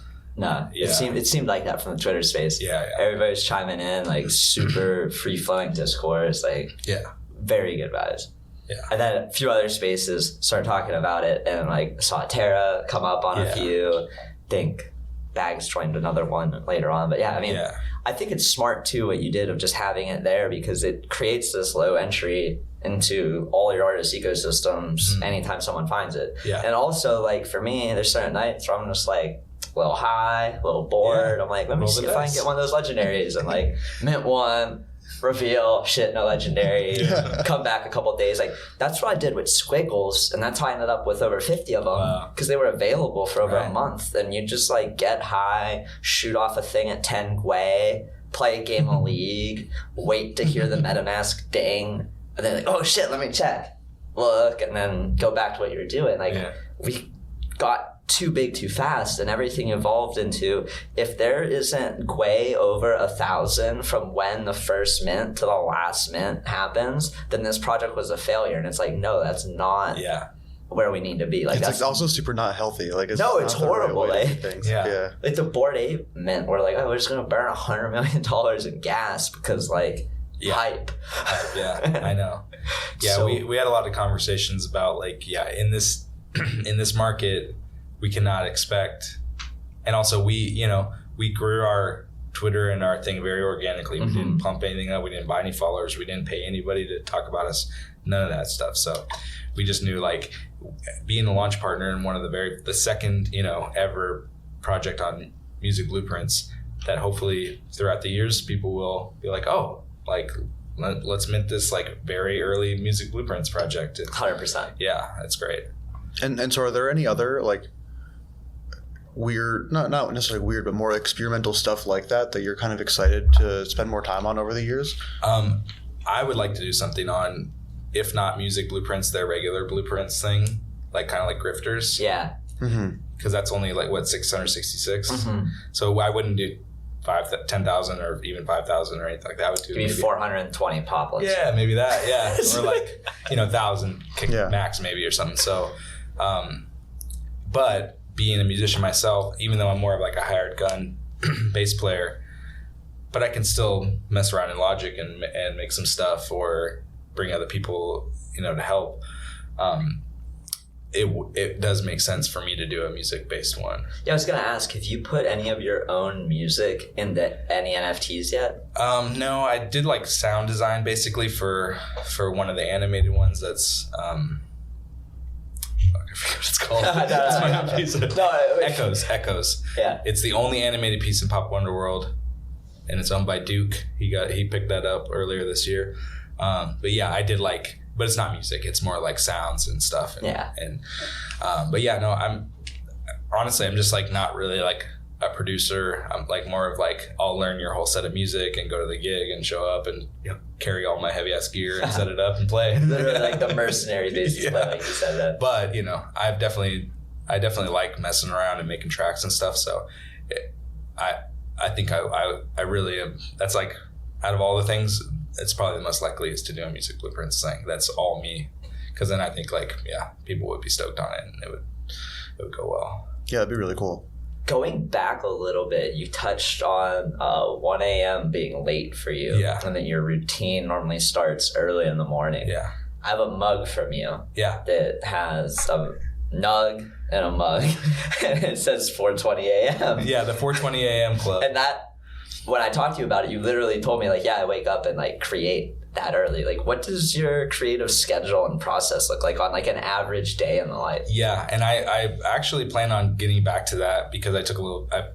it seemed like that from the Twitter space. Yeah. Everybody's chiming in, like super free flowing discourse, like very good vibes. Yeah. And then a few other spaces started talking about it, and like saw Tessera come up on a few. Think Bags joined another one later on, but I think it's smart too what you did of just having it there, because it creates this low entry into all your artist ecosystems anytime someone finds it. Yeah. And also like for me, there's certain nights where I'm just like a little high, a little bored. I'm like, let me see if I can get one of those legendaries, and like mint one, reveal, shit, no legendary, come back a couple of days. Like that's what I did with Squiggles, and that's how I ended up with over 50 of them, because they were available for over a month. And you just like get high, shoot off a thing at 10 Gwei, play a game of League, wait to hear the MetaMask ding, and then like, oh shit, let me check, look, and then go back to what you were doing. Like we got too big too fast, and everything evolved into, if there isn't Gwei over 1,000 from when the first mint to the last mint happens, then this project was a failure. And it's like, no, that's not where we need to be. Like it's also super not healthy. Like it's horrible. Right, like like the Bored Ape mint, we're like, oh, we're just gonna burn $100 million in gas because like hype. I know. So, we had a lot of conversations about like in this market we cannot expect, and also we grew our Twitter and our thing very organically. We didn't pump anything up. We didn't buy any followers. We didn't pay anybody to talk about us. None of that stuff. So we just knew, like, being a launch partner in one of the second ever project on Music Blueprints, that hopefully throughout the years people will be like, oh, like let's mint this like very early Music Blueprints project. 100%. Yeah, that's great. And so are there any other like weird, not necessarily weird, but more experimental stuff like that you're kind of excited to spend more time on over the years? I would like to do something on, if not Music Blueprints, their regular Blueprints thing, like kind of like Grifters. Yeah. Because that's only like 666. So I wouldn't do 10,000 or even 5,000 or anything like that. I would do maybe 420 poplets. Yeah, maybe that. Yeah, or like 1,000 max maybe or something. So, but being a musician myself, even though I'm more of like a hired gun bass player, but I can still mess around in Logic and make some stuff or bring other people, to help. It does make sense for me to do a music-based one. Yeah, I was going to ask, have you put any of your own music into any NFTs yet? No, I did like sound design basically for one of the animated ones that's... I forget what it's called. Echoes. Yeah. It's the only animated piece in Pop Wonder World, and it's owned by Duke. He picked that up earlier this year. But yeah, I did like... But it's not music. It's more like sounds and stuff. But yeah, no, I'm just like not really like a producer. I'm like more of like, I'll learn your whole set of music and go to the gig and show up and carry all my heavy ass gear and set it up and play. Literally like the mercenary basically, like you said that. But I definitely like messing around and making tracks and stuff. So I think I really am. That's like, out of all the things, it's probably the most likely is to do a Music Blueprints thing. That's all me. Because then I think people would be stoked on it and it would go well. Yeah, it'd be really cool. Going back a little bit, you touched on 1 a.m. being late for you. Yeah. And then your routine normally starts early in the morning. Yeah. I have a mug from you. Yeah. That has nug and a mug, and it says 4:20 a.m. Yeah, the 4:20 a.m. club. And that, when I talked to you about it, you literally told me like, yeah, I wake up and like create that early. Like, what does your creative schedule and process look like on like an average day in the life? Yeah, and I actually plan on getting back to that because I've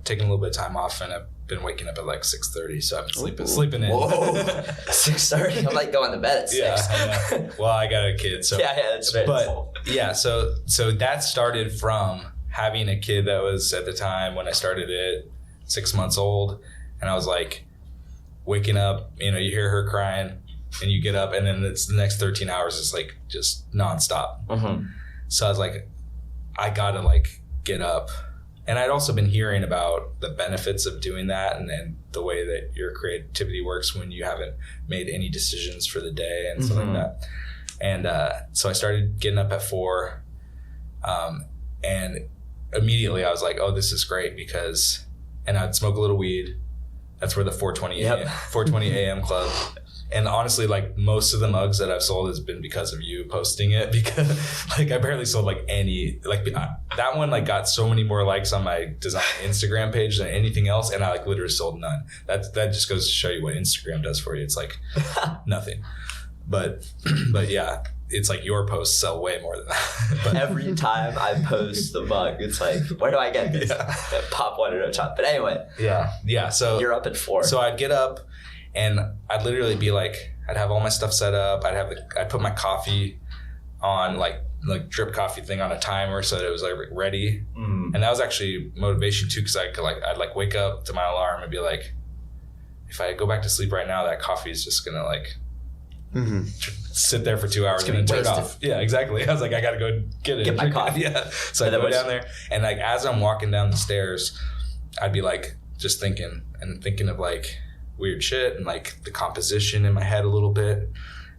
taken a little bit of time off, and I've been waking up at like 6:30, so I've been sleeping in. Whoa, 6:30. I'm like going to bed at 6. Yeah, well, I got a kid, so yeah, that's right. But yeah, so that started from having a kid that was at the time when I started it 6 months old, and I was like waking up, you hear her crying. And you get up, and then it's the next 13 hours is like just nonstop. Mm-hmm. So I was like, I gotta like get up. And I'd also been hearing about the benefits of doing that, and the way that your creativity works when you haven't made any decisions for the day and stuff like that. And so I started getting up at 4, and immediately I was like, oh, this is great and I'd smoke a little weed. That's where the 4:20 a.m. club. And honestly, like most of the mugs that I've sold has been because of you posting it, because like I barely sold like any, like that one like got so many more likes on my design Instagram page than anything else. And I like literally sold none. That just goes to show you what Instagram does for you. It's like nothing. But yeah, it's like your posts sell way more than that. But every time I post the mug, it's like, where do I get this? Yeah. Pop one at a time. But anyway. Yeah. So you're up at 4. So I'd get up, and I'd literally be like, I'd have all my stuff set up. I'd put my coffee on like drip coffee thing on a timer so that it was like ready. And that was actually motivation too, because I'd like wake up to my alarm and be like, if I go back to sleep right now, that coffee is just gonna like sit there for 2 hours and then turn it off. Yeah, exactly. I was like, I gotta go get my coffee. Yeah. So I go down there, and like as I'm walking down the stairs, I'd be like just thinking of like weird shit and like the composition in my head a little bit,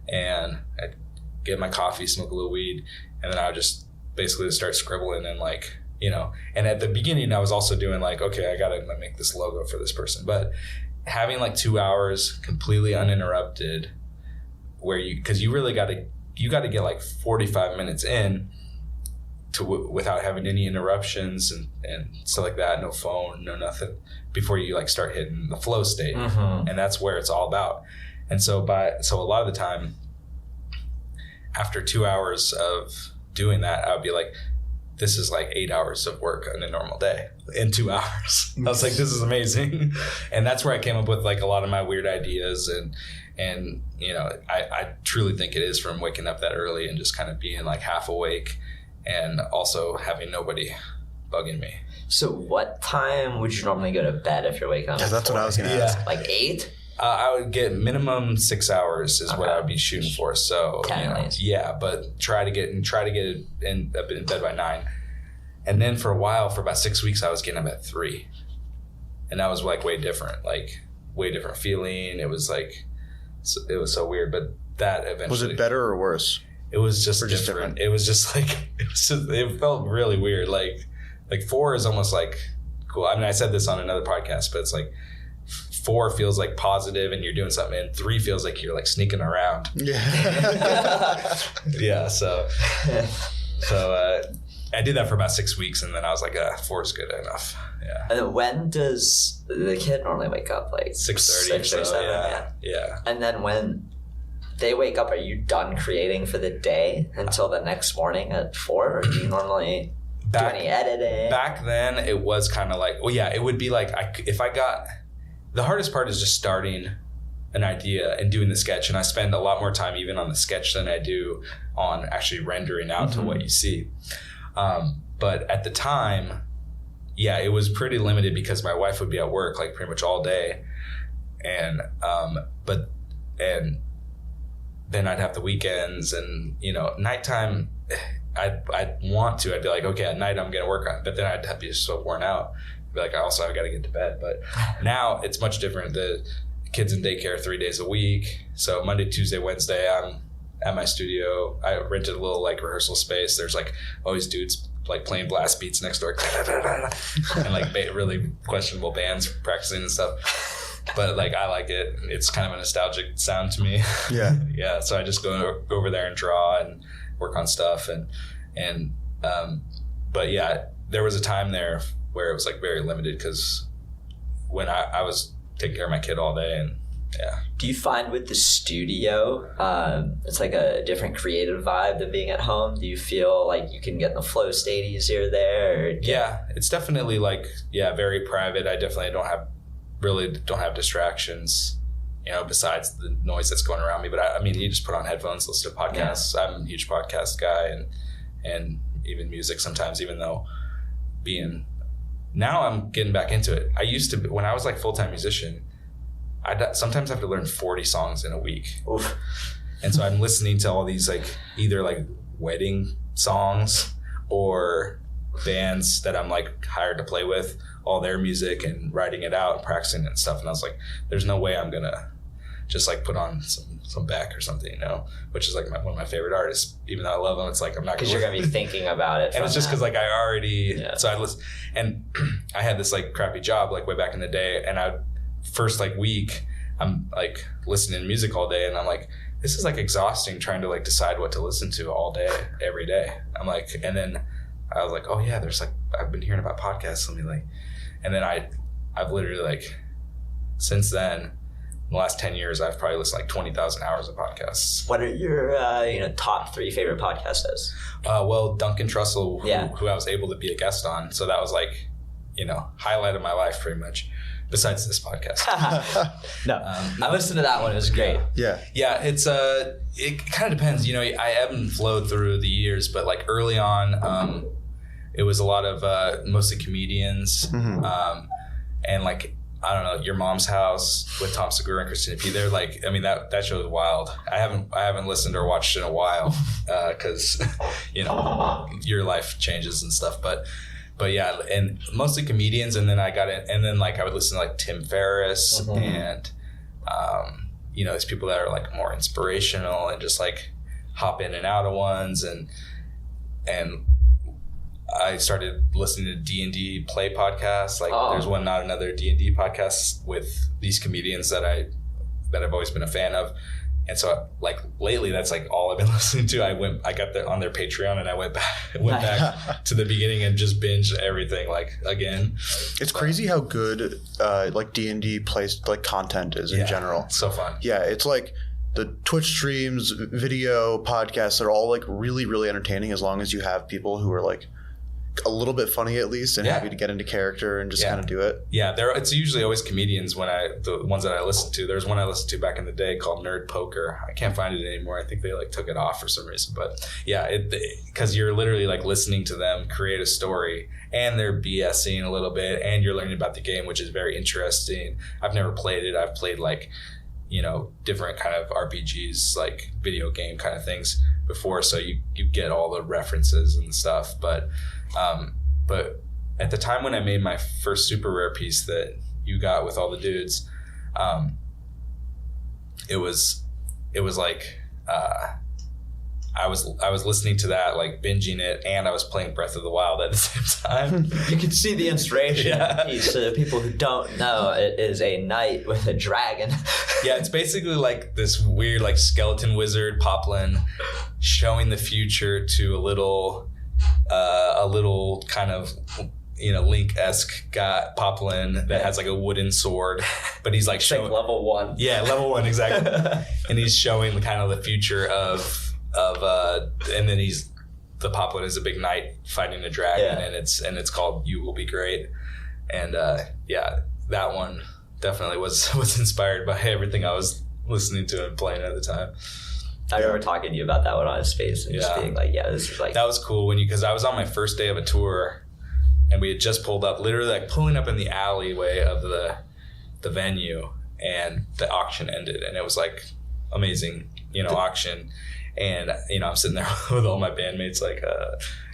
and I'd get my coffee, smoke a little weed, and then I would just basically start scribbling and like, and at the beginning I was also doing like, okay, I gotta make this logo for this person, but having like 2 hours completely uninterrupted where because you really gotta get like 45 minutes in to without having any interruptions and stuff like that, no phone, no nothing, before you like start hitting the flow state. And that's where it's all about. And so a lot of the time after 2 hours of doing that, I would be like, this is like 8 hours of work on a normal day in 2 hours. I was like, this is amazing. And that's where I came up with like a lot of my weird ideas, and I truly think it is from waking up that early and just kind of being like half awake, and also having nobody bugging me. So what time would you normally go to bed if you're waking up? Yeah, that's 4? What I was going to ask. Like 8? I would get minimum 6 hours is what I would be shooting for. So, yeah, but try to get it in bed by 9. And then for a while, for about 6 weeks, I was getting up at 3. And that was like way different feeling. It was like, it was so weird, but that eventually. Was it better or worse? It was just different. It was just like, it felt really weird. Like 4 is almost like cool. I mean, I said this on another podcast, but it's like 4 feels like positive and you're doing something, and 3 feels like you're like sneaking around. Yeah. Yeah. So I did that for about 6 weeks, and then I was like, 4 is good enough. Yeah. And then when does the kid normally wake up? Like 6:30 or so. 7? Yeah. And then when they wake up, are you done creating for the day until the next morning at 4, or do you normally do any editing? Back then, it was kind of like, it would be like, the hardest part is just starting an idea and doing the sketch, and I spend a lot more time even on the sketch than I do on actually rendering out to what you see. But at the time, it was pretty limited because my wife would be at work like pretty much all day, and then I'd have the weekends, and nighttime. I'd be like, okay, at night I'm gonna work on it, but then I'd have to be so worn out. I'd be like, I gotta get to bed. But now it's much different. The kids in daycare 3 days a week, so Monday, Tuesday, Wednesday I'm at my studio. I rented a little like rehearsal space. There's like always dudes like playing blast beats next door and like really questionable bands practicing and stuff. But like I like it. It's kind of a nostalgic sound to me. Yeah. Yeah. So I just go over there and draw and work on stuff, and But yeah, there was a time there where it was like very limited because when I was taking care of my kid all day and yeah. Do you find with the studio, it's like a different creative vibe than being at home? Do you feel like you can get in the flow state easier there? Yeah, it's definitely like, very private. I definitely don't have distractions, besides the noise that's going around me. But I mean, you just put on headphones, listen to podcasts. Yeah. I'm a huge podcast guy and even music sometimes, even though now I'm getting back into it. I used to, when I was like full-time musician, I sometimes have to learn 40 songs in a week. Oof. And so I'm listening to all these like either like wedding songs or bands that I'm like hired to play with, all their music and writing it out and practicing it and stuff. And I was like, there's no way I'm gonna just like put on some Beck or something, which is like one of my favorite artists. Even though I love them, it's like I'm not because you're gonna be thinking about it. And it's just because like I already so I listen, and I had this like crappy job like way back in the day, and first like week I'm like listening to music all day and I'm like, this is like exhausting trying to like decide what to listen to all day every day. I'm like, and then I was like, oh yeah, there's like, I've been hearing about podcasts. Let me like, and then I've literally like since then in the last 10 years I've probably listened like 20,000 hours of podcasts. What are your top 3 favorite podcast hosts? Well, Duncan Trussell, who I was able to be a guest on, so that was like highlight of my life pretty much. Besides this podcast. No, I listened to that one. It was great. Yeah, it's it kind of depends. I ebb and flowed through the years, but like early on, it was a lot of mostly comedians, and like I don't know, Your Mom's House with Tom Segura and Christina P. They're like, I mean that show is wild. I haven't listened or watched in a while because your life changes and stuff, but yeah, and mostly comedians, and then I got in, and then like I would listen to like Tim Ferriss and these people that are like more inspirational and just like hop in and out of ones, and I started listening to D&D play podcasts. Like there's one Not Another D&D podcast with these comedians that I've always been a fan of. And so like lately that's like all I've been listening to. I got on their Patreon and I went back to the beginning and just binged everything like again. It's crazy how good like D&D plays like content is in general. So fun. Yeah, it's like the Twitch streams, video, podcasts are all like really, really entertaining as long as you have people who are like a little bit funny at least and happy to get into character and just kind of do it. Yeah, it's usually always comedians the ones that I listen to. There's one I listened to back in the day called Nerd Poker. I can't find it anymore. I think they like took it off for some reason. But yeah, because you're literally like listening to them create a story and they're BSing a little bit and you're learning about the game, which is very interesting. I've never played it. I've played like, different kind of RPGs, like video game kind of things before. So you get all the references and stuff. But at the time when I made my first super rare piece that you got with all the dudes, it was like I was listening to that, like binging it, and I was playing Breath of the Wild at the same time. You can see the inspiration piece. So the people who don't know, it is a knight with a dragon. Yeah, it's basically like this weird like skeleton wizard Poplin showing the future to a little kind of Link-esque guy Poplin that has like a wooden sword, but he's like showing like level 1. Yeah, level 1 exactly. And he's showing the kind of the future of and then the Poplin is a big knight fighting a dragon, and it's called You Will Be Great. And that one definitely was inspired by everything I was listening to and playing at the time. I remember talking to you about that one on Space and just being like, this is like... That was cool because I was on my first day of a tour and we had just pulled up, literally like pulling up in the alleyway of the venue, and the auction ended, and it was like amazing, auction. And, I'm sitting there with all my bandmates, like,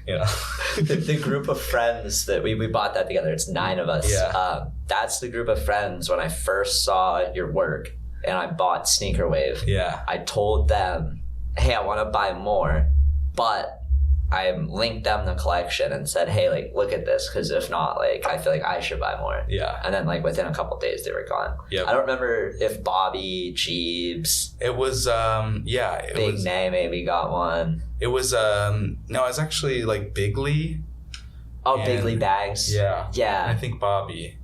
the group of friends that we bought that together, it's 9 of us. Yeah. That's the group of friends when I first saw your work and I bought Sneaker Wave. Yeah. I told them, hey, I want to buy more, but I linked them the collection and said, hey, like, look at this, because if not, like, I feel like I should buy more. Yeah. And then, like, within a couple of days, they were gone. Yep. I don't remember if Bobby, Jeeves. It was, Big Nay maybe got one. It was, no, it was actually, like, Bigley. Oh, Bigley bags. Yeah. Yeah. And I think Bobby.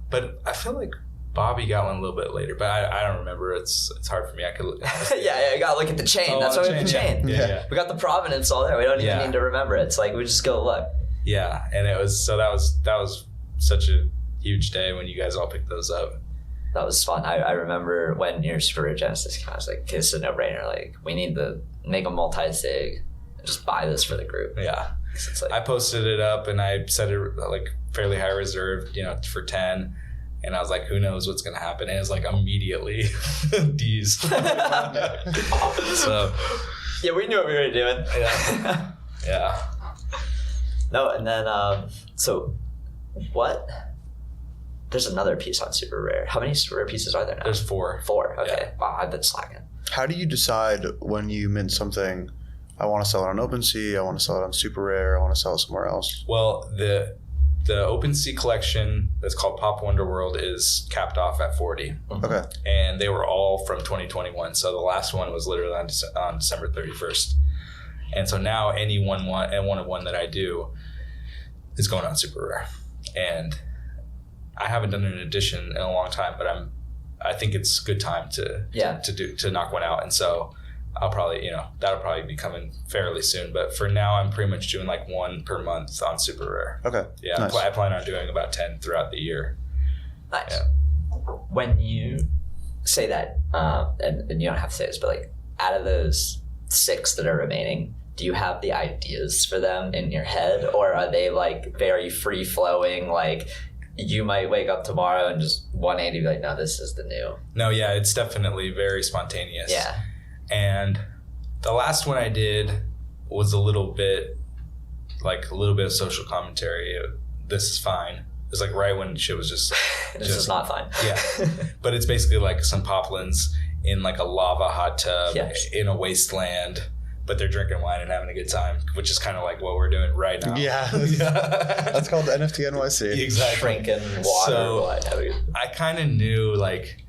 But I feel like Bobby got one a little bit later, but I don't remember. It's hard for me. I could look. yeah, you gotta look at the chain. Oh, that's why we have the chain. Yeah. We got the provenance all there. We don't even need to remember it. It's like we just go look. Yeah, and it was that was such a huge day when you guys all picked those up. That was fun. I remember when your Super Rare Genesis came out, I was like, okay, it's a no-brainer. Like, we need to make a multi-sig and just buy this for the group. Yeah. It's like, I posted it up and I set it like fairly high reserve, for 10. And I was like, who knows what's going to happen? And it was like immediately Deeze. So. Yeah, we knew what we were doing. Yeah. Yeah. No, and then, so what? There's another piece on Super Rare. How many Super Rare pieces are there now? There's 4. 4, okay. Yeah. Wow, I've been slacking. How do you decide when you mint something, I want to sell it on OpenSea, I want to sell it on Super Rare, I want to sell it somewhere else? Well, the OpenSea collection that's called Pop Wonder World is capped off at 40. Okay. And they were all from 2021. So the last one was literally on December 31st. And so now any one that I do is going on Super Rare. And I haven't done an edition in a long time, but I think it's a good time to knock one out. And so I'll probably, that'll probably be coming fairly soon. But for now, I'm pretty much doing like 1 per month on Super Rare. Okay. Yeah, nice. I plan on doing about 10 throughout the year. Nice. Yeah. When you say that, and you don't have to say this, but like out of those 6 that are remaining, do you have the ideas for them in your head, or are they like very free flowing? Like you might wake up tomorrow and just 180 be like, no, this is the new. No, yeah, it's definitely very spontaneous. Yeah. And the last one I did was a little bit of social commentary. This is fine. It was like right when shit was just this is not fine. Yeah. But it's basically like some poplins in like a lava hot tub in a wasteland, but they're drinking wine and having a good time, which is kind of like what we're doing right now. Yeah. That's called the NFT NYC. Exactly. Drinking water. So I kind of knew like,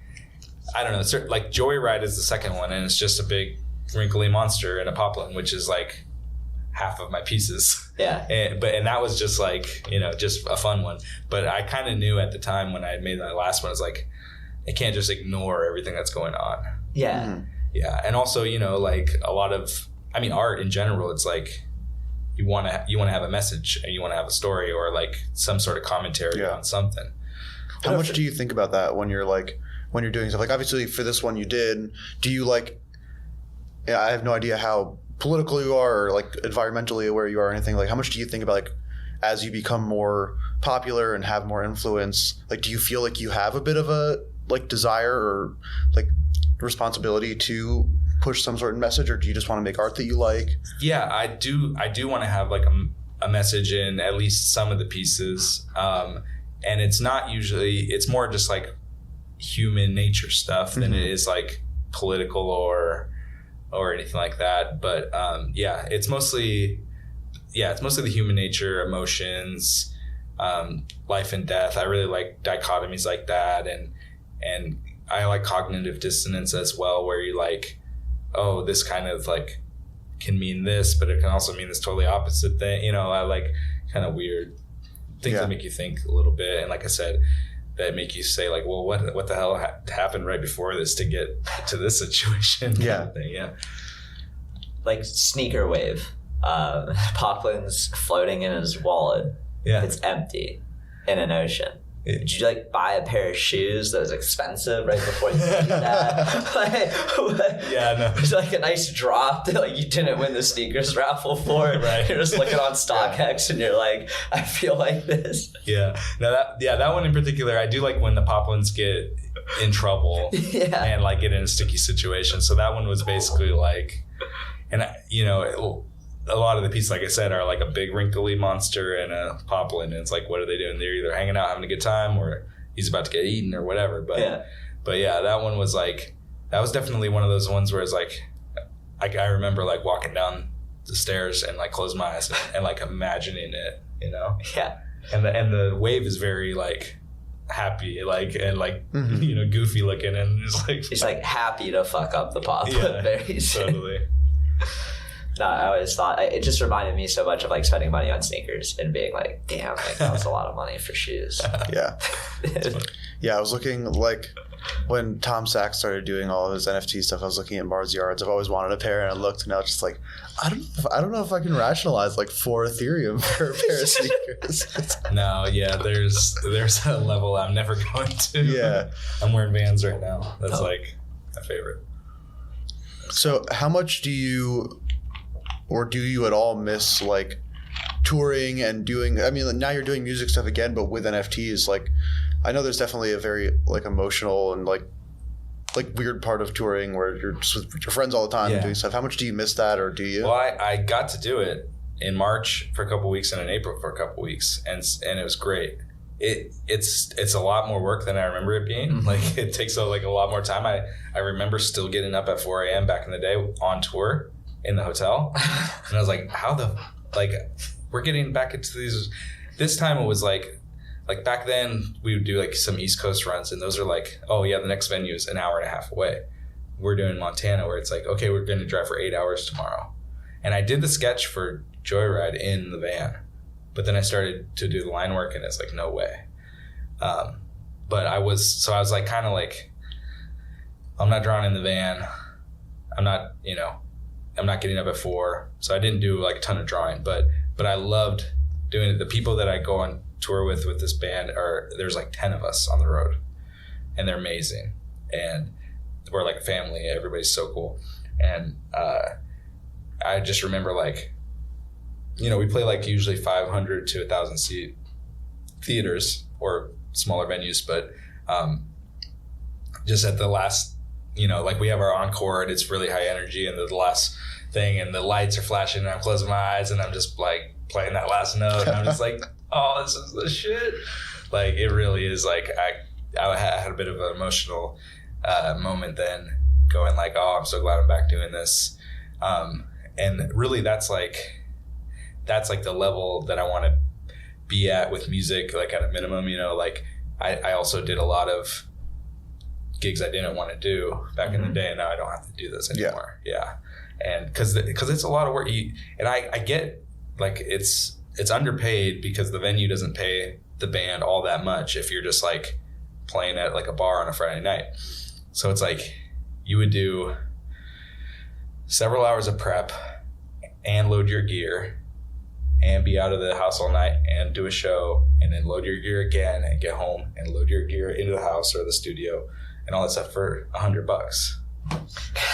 I don't know, like Joyride is the second one, and it's just a big wrinkly monster in a poplin, which is like half of my pieces. Yeah. And that was just like, just a fun one. But I kind of knew at the time when I had made that last one, it's like, I can't just ignore everything that's going on. Yeah. Mm-hmm. Yeah. And also, like a lot of, art in general, it's like you want to have a message and you want to have a story or like some sort of commentary on something. How much do you think about that when you're doing stuff? Like obviously for this one you did, do you like, I have no idea how political you are or like environmentally aware you are or anything. Like how much do you think about like as you become more popular and have more influence, like do you feel like you have a bit of a like desire or like responsibility to push some sort of message, or do you just want to make art that you like? Yeah, I do want to have like a message in at least some of the pieces. And it's not usually, it's more just like human nature stuff than it is like political or anything like that. But it's mostly the human nature, emotions, life and death. I really like dichotomies like that, and I like cognitive dissonance as well, where you like, oh, this kind of like can mean this, but it can also mean this totally opposite thing. I like kind of weird things that make you think a little bit, and like I said, that make you say like, well, what the hell happened right before this to get to this situation? Yeah. Kind of thing. Yeah. Like Sneaker Wave, Poplin's floating in his wallet. Yeah. It's empty in an ocean. Yeah. Did you like buy a pair of shoes that was expensive right before you did that? Yeah, no. It was like a nice drop that like you didn't win the sneakers raffle for. Right. You're just looking on StockX and you're like, I feel like this. Yeah. No, that one in particular, I do like when the poplins get in trouble and like get in a sticky situation. So that one was basically like, and a lot of the pieces, like I said, are like a big wrinkly monster and a poplin. And it's like, what are they doing? They're either hanging out, having a good time, or he's about to get eaten or whatever. But yeah, that one was like, that was definitely one of those ones where it's like, I remember like walking down the stairs and like close my eyes and like imagining it, you know? Yeah. And the wave is very like happy, like, and like, you know, goofy looking, and it's like happy to fuck up the pop. Yeah, very totally. No, I always thought it just reminded me so much of like spending money on sneakers and being like, damn, like that was a lot of money for shoes. Yeah. Yeah, I was looking like when Tom Sachs started doing all of his NFT stuff, I was looking at Mars Yards. I've always wanted a pair, and I looked, and I was just like, I don't know if I can rationalize like 4 Ethereum for a pair of sneakers. No, yeah, there's a level I'm never going to. Yeah. I'm wearing Vans right now. That's like my favorite. So how much do you at all miss like touring and doing, I mean, now you're doing music stuff again, but with NFTs, like I know there's definitely a very like emotional and like weird part of touring where you're just with your friends all the time and doing stuff. How much do you miss that, or do you? Well, I got to do it in March for a couple of weeks and in April for a couple of weeks, and it was great. It's a lot more work than I remember it being. Like it takes a lot more time. I remember still getting up at 4 a.m. back in the day on tour in the hotel, and I was like, we're getting back into these. This time it was like back then we would do like some East Coast runs, and those are like, oh yeah, the next venue is an hour and a half away. We're doing Montana where it's like, okay, we're going to drive for 8 hours tomorrow. And I did the sketch for Joyride in the van, but then I started to do the line work, and it's like, no way. But I was like, kind of like, I'm not drawing in the van. I'm not getting up at 4. So I didn't do like a ton of drawing, but I loved doing it. The people that I go on tour with this band there's like 10 of us on the road, and they're amazing. And we're like a family. Everybody's so cool. And, I just remember like, you know, we play like usually 500 to 1,000 seat theaters or smaller venues, but just at the last, you know, like we have our encore and it's really high energy, and the last thing and the lights are flashing and I'm closing my eyes and I'm just like playing that last note, and I'm just like, oh, this is the shit. Like it really is like I had a bit of an emotional moment then, going like, oh, I'm so glad I'm back doing this. And really that's like the level that I want to be at with music, like at a minimum, you know. Like I also did a lot of gigs I didn't want to do back in the day, and now I don't have to do this anymore. Yeah. And because it's a lot of work, and I get like it's underpaid because the venue doesn't pay the band all that much if you're just like playing at like a bar on a Friday night. So it's like you would do several hours of prep and load your gear and be out of the house all night and do a show, and then load your gear again and get home and load your gear into the house or the studio and all that stuff for $100.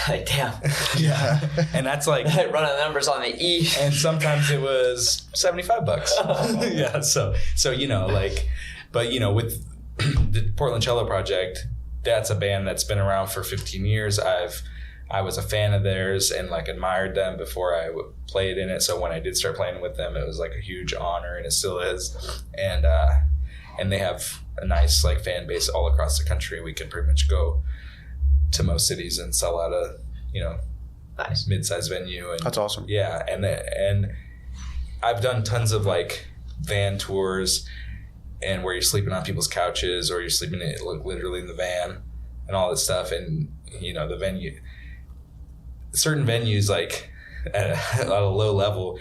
Like, damn. Yeah. And that's like running numbers on the E. And sometimes it was $75. Yeah. So, you know, like, but you know, with the Portland Cello Project, that's a band that's been around for 15 years. I was a fan of theirs and like admired them before I played in it. So when I did start playing with them, it was like a huge honor, and it still is. And they have a nice like fan base all across the country. We can pretty much go to most cities and sell out a, you know, nice mid-sized venue. And that's awesome. Yeah. And I've done tons of like van tours, and where you're sleeping on people's couches or you're sleeping literally in the van and all this stuff. And, you know, the venue, certain venues, like at a low level,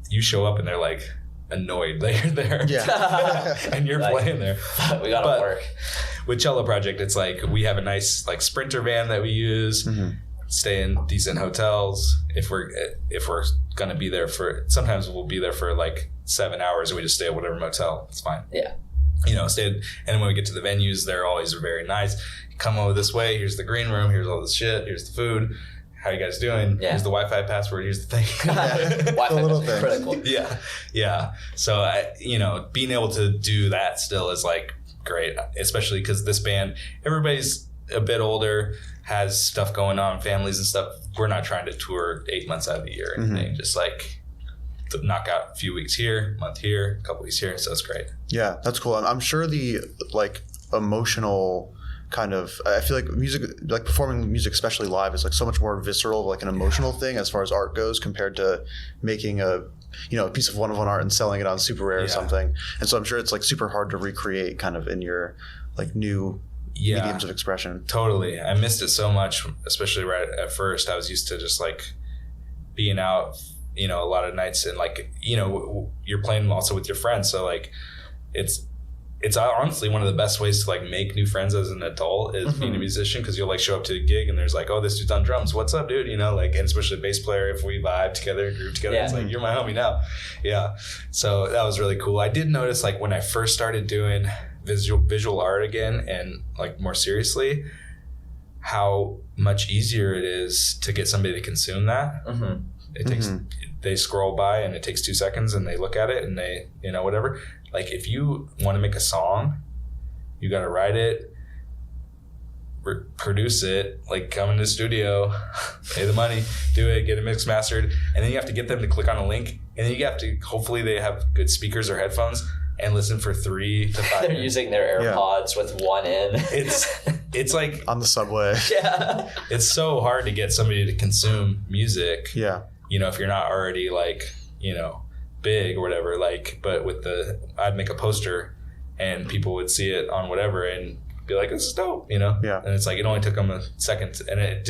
you show up and they're like annoyed that you're there. Yeah. And you're like, playing there. We gotta work. With Cello Project, it's like we have a nice like Sprinter van that we use, stay in decent hotels. If we're gonna be there sometimes we'll be there for like 7 hours and we just stay at whatever motel. It's fine. Yeah. You know, and when we get to the venues, they're always very nice. Come over this way. Here's the green room. Here's all the shit. Here's the food. How you guys doing? Yeah. Here's the Wi-Fi password. Here's the thing. Wi-Fi is critical. Yeah. Yeah. So, you know, being able to do that still is like great, especially because this band, everybody's a bit older, has stuff going on, families and stuff. We're not trying to tour 8 months out of the year or anything. Just like to knock out a few weeks here, a month here, a couple weeks here. So it's great. Yeah, that's cool. I'm sure the like emotional kind of, I feel like music, like performing music, especially live, is like so much more visceral, like an emotional thing as far as art goes compared to making a piece of one-of-one art and selling it on Super Rare or something. And so I'm sure it's like super hard to recreate kind of in your like new mediums of expression. Totally. I missed it so much, especially right at first. I was used to just like being out, a lot of nights, and like, you're playing also with your friends. So like it's honestly one of the best ways to like make new friends as an adult is being a musician, because you'll like show up to a gig and there's like, oh, this dude's on drums, what's up, dude? Like, and especially a bass player, if we vibe together, groove together, it's like, you're my homie now. Yeah. So that was really cool. I did notice like when I first started doing visual art again and like more seriously, how much easier it is to get somebody to consume that. It takes, they scroll by and it takes 2 seconds and they look at it and they, whatever. Like if you want to make a song, you got to write it, produce it, like come in the studio, pay the money, do it, get it mixed, mastered. And then you have to get them to click on a link. And then you have to, hopefully they have good speakers or headphones and listen for 3 to 5 They're minutes. using their AirPods with one in. It's like on the subway. Yeah. It's so hard to get somebody to consume music. Yeah. If you're not already like, big or whatever, like, but I'd make a poster and people would see it on whatever and be like, this is dope, Yeah. And it's like, it only took them a second, and it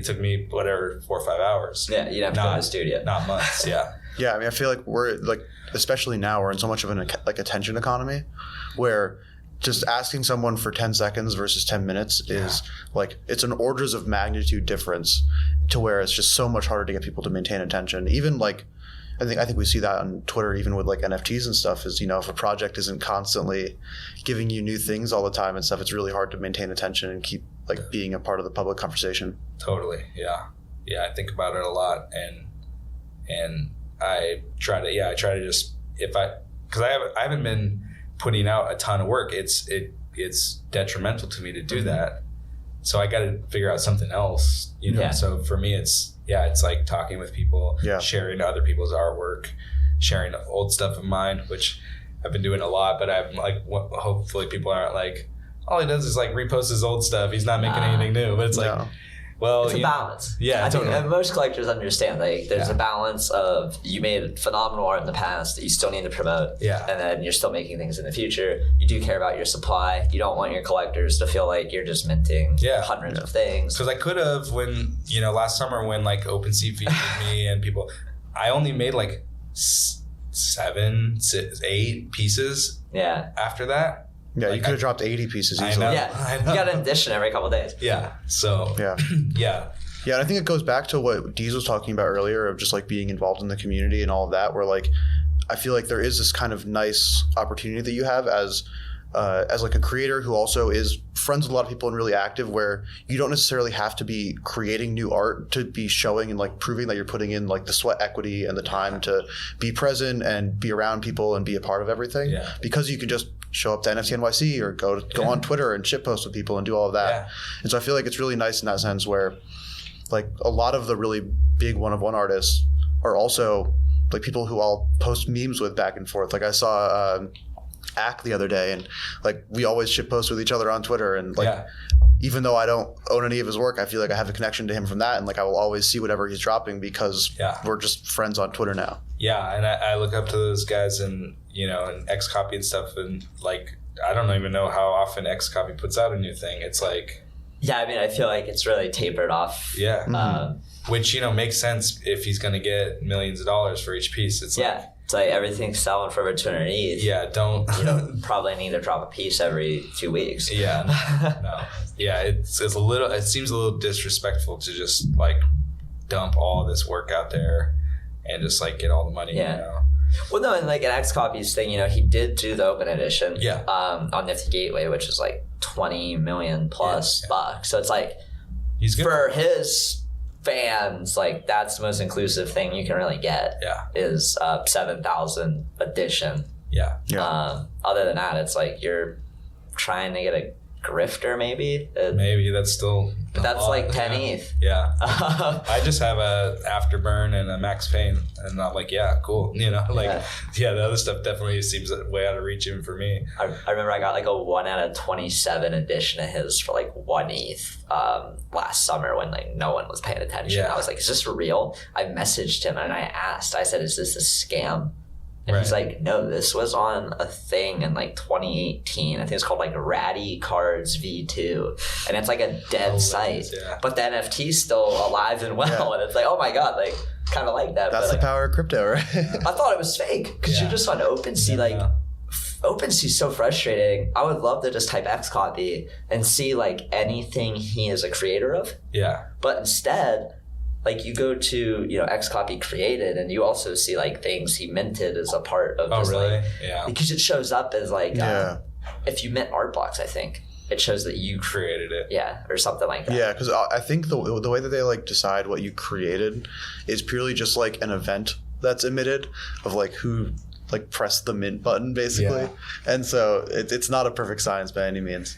took me whatever 4 or 5 hours. Yeah. You'd have to go to the studio. Not months. Yeah. Yeah. I mean, I feel like we're like, especially now, we're in so much of an like attention economy where just asking someone for 10 seconds versus 10 minutes is like, it's an orders of magnitude difference to where it's just so much harder to get people to maintain attention. Even like, I think we see that on Twitter, even with like NFTs and stuff, is, if a project isn't constantly giving you new things all the time and stuff, it's really hard to maintain attention and keep like being a part of the public conversation. Totally. Yeah. Yeah. I think about it a lot, and I try to just, because I haven't been putting out a ton of work. It's detrimental to me to do that. So I got to figure out something else, So for me, it's like talking with people, sharing other people's artwork, sharing old stuff of mine, which I've been doing a lot, but I'm like, hopefully people aren't like, all he does is like repost his old stuff. He's not making anything new, but it's like, well, it's a balance. Yeah, I think most collectors understand like there's a balance of you made phenomenal art in the past that you still need to promote, and then you're still making things in the future. You do care about your supply. You don't want your collectors to feel like you're just minting hundreds of things. Because I could have when last summer when like OpenSea featured me and people, I only made like 7, 8 pieces. Yeah. After that. Yeah, you could have dropped 80 pieces easily. I know. Yeah, you got an addition every couple of days. Yeah, so... Yeah. Yeah. Yeah, and I think it goes back to what Deeze was talking about earlier of just like being involved in the community and all of that, where like I feel like there is this kind of nice opportunity that you have as like a creator who also is friends with a lot of people and really active, where you don't necessarily have to be creating new art to be showing and like proving that you're putting in like the sweat equity and the time to be present and be around people and be a part of everything, because you can just show up to NFT NYC or go on Twitter and shitpost with people and do all of that. And so I feel like it's really nice in that sense where like a lot of the really big one-of-one artists are also like people who I'll post memes with back and forth. Like I saw Ack the other day, and like we always shitpost with each other on Twitter, and like even though I don't own any of his work, I feel like I have a connection to him from that, and like I will always see whatever he's dropping because we're just friends on Twitter now. Yeah, and I look up to those guys and and Xcopy and stuff, and like I don't even know how often Xcopy puts out a new thing. It's like I mean I feel like it's really tapered off. Which makes sense if he's going to get millions of dollars for each piece. It's it's like everything's selling for return ETH. You don't probably need to drop a piece every 2 weeks. No. It's a little. It seems a little disrespectful to just like dump all this work out there and just like get all the money. Well, no, and like an Xcopy's thing, he did do the open edition. On Nifty Gateway, which is like 20 million plus bucks. So it's like he's good for his fans, like that's the most inclusive thing you can really get. Is 7,000 edition. Other than that, it's like you're trying to get a grifter maybe. Maybe that's still. But that's like 10 ETH. Yeah. I just have a Afterburn and a Max Payne, and I'm like, yeah, cool. You know, like, yeah, the other stuff definitely seems way out of reach even for me. I remember I got like a 1 out of 27 edition of his for like 1 ETH last summer when like no one was paying attention. I was like, is this real? I messaged him and I asked, I said, is this a scam? And he's like, no, this was on a thing in like 2018. I think it's called like Ratty Cards V2. And it's like a dead site. But the NFT's still alive and well. And it's like, oh my God, like kind of like that. That's but, the power of crypto, right? I thought it was fake because you're just on OpenSea. Like OpenSea's so frustrating. I would love to just type Xcopy and see like anything he is a creator of. Yeah. But instead, like you go to, you know, Xcopy created and you also see like things he minted as a part of his like, because it shows up as like, if you mint art blocks, I think it shows that you created it. Yeah. Or something like that. Yeah. Cause I think the way that they like decide what you created is purely just like an event that's emitted of like who like pressed the mint button basically. And so it's not a perfect science by any means.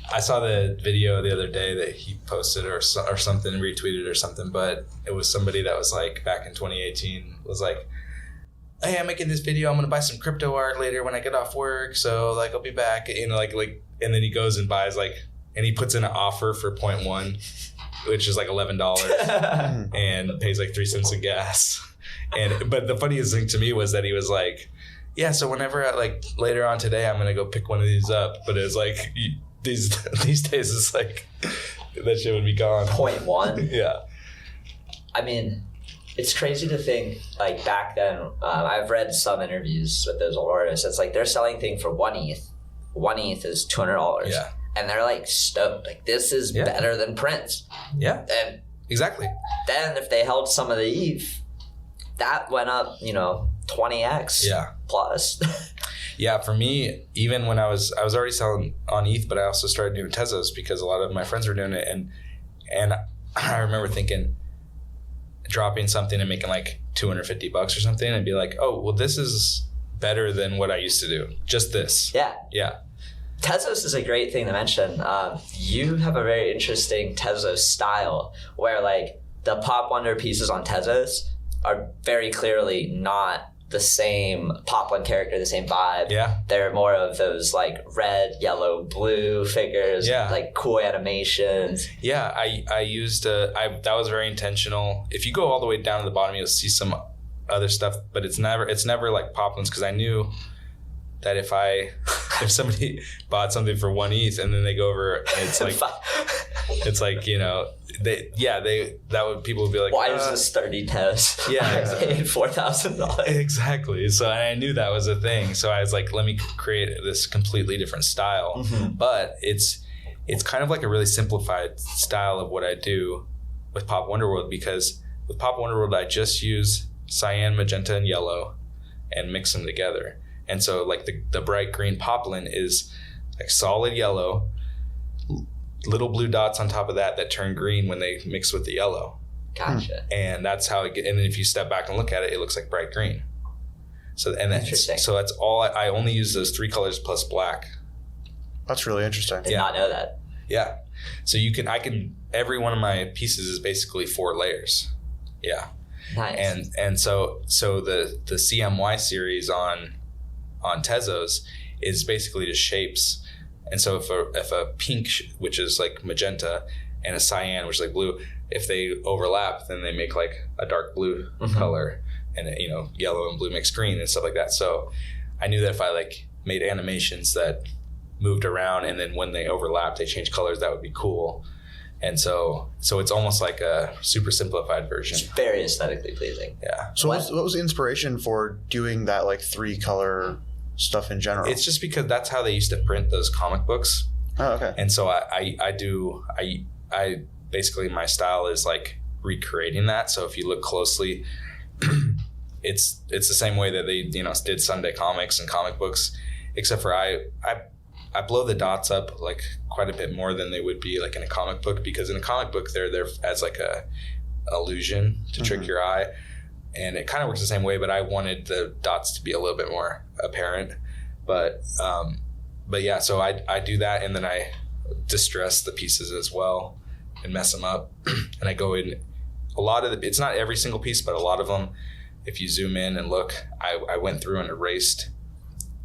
I saw the video the other day that he posted or something, retweeted or something, but it was somebody that was like back in 2018 was like, hey, I'm making this video. I'm going to buy some crypto art later when I get off work. So like, I'll be back, you know, like, and then he goes and buys like, and he puts in an offer for 0.1, which is like $11 and pays like 3 cents in gas. But the funniest thing to me was that he was like, yeah, so whenever like later on today, I'm going to go pick one of these up. But it was like, these days it's like that shit would be gone. 0.1? Yeah. I mean, it's crazy to think like back then, I've read some interviews with those old artists. It's like they're selling things for 1 ETH. 1 ETH is $200. Yeah. And they're like stoked. Like this is better than Prince. Yeah. And exactly. Then if they held some of the ETH, that went up, you know, 20x plus. Yeah, for me, even when I was already selling on ETH, but I also started doing Tezos because a lot of my friends were doing it, and I remember thinking, dropping something and making like $250 or something, and be like, oh, well, this is better than what I used to do. Just this. Yeah. Tezos is a great thing to mention. You have a very interesting Tezos style where like the Pop Wonder pieces on Tezos are very clearly not the same Pop One character, the same vibe. Yeah. They're more of those like red, yellow, blue figures, like cool animations. Yeah, I used that was very intentional. If you go all the way down to the bottom, you'll see some other stuff, but it's never like Pop Ones, because I knew that if somebody bought something for 1 ETH and then they go over and it's like, you know, people would be like, why is this 30 Tez? Yeah, I paid $4,000. Exactly. So I knew that was a thing. So I was like, let me create this completely different style. But it's kind of like a really simplified style of what I do with Pop Wonderworld, because with Pop Wonderworld I just use cyan, magenta, and yellow and mix them together. And so like the bright green poplin is like solid yellow, little blue dots on top of that turn green when they mix with the yellow. Gotcha. And that's how and then if you step back and look at it, it looks like bright green. So interesting. So that's all I only use those 3 colors plus black. That's really interesting. Did not know that. Yeah. So every one of my pieces is basically 4 layers. Yeah. Nice. And so the CMY series on Tezos is basically just shapes. And so if a pink, which is like magenta, and a cyan, which is like blue, if they overlap, then they make like a dark blue color, and you know, yellow and blue mixed green and stuff like that. So I knew that if I like made animations that moved around and then when they overlapped, they changed colors, that would be cool. And so it's almost like a super simplified version. It's very aesthetically pleasing. Yeah. So what was the inspiration for doing that like 3 color stuff in general? It's just because that's how they used to print those comic books. Oh, okay. And so I basically, my style is like recreating that. So if you look closely, it's the same way that they, you know, did Sunday comics and comic books, except for I blow the dots up like quite a bit more than they would be like in a comic book, because in a comic book they're there as like a illusion to trick your eye, and it kind of works the same way, but I wanted the dots to be a little bit more apparent. But but yeah, so I do that, and then I distress the pieces as well and mess them up. And I go in a lot of it's not every single piece, but a lot of them, if you zoom in and look, I went through and erased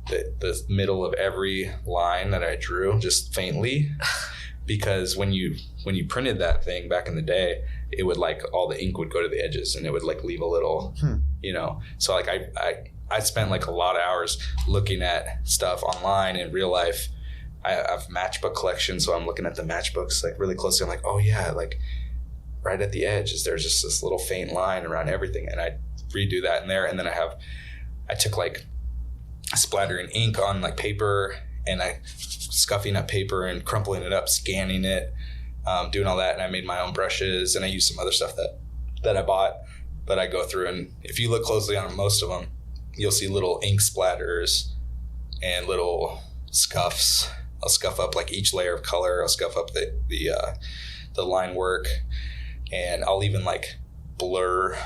the middle of every line that I drew just faintly, because when you printed that thing back in the day, it would like all the ink would go to the edges and it would like leave a little, you know. So like I spent like a lot of hours looking at stuff online. In real life, I have matchbook collection, so I'm looking at the matchbooks like really closely. I'm like, oh yeah, like right at the edge there's just this little faint line around everything, and I redo that in there. And then I took like splattering ink on like paper, and I scuffing up paper and crumpling it up, scanning it, doing all that. And I made my own brushes, and I used some other stuff that I bought. But I go through, and if you look closely on most of them, you'll see little ink splatters and little scuffs. I'll scuff up like each layer of color. I'll scuff up the line work, and I'll even like blur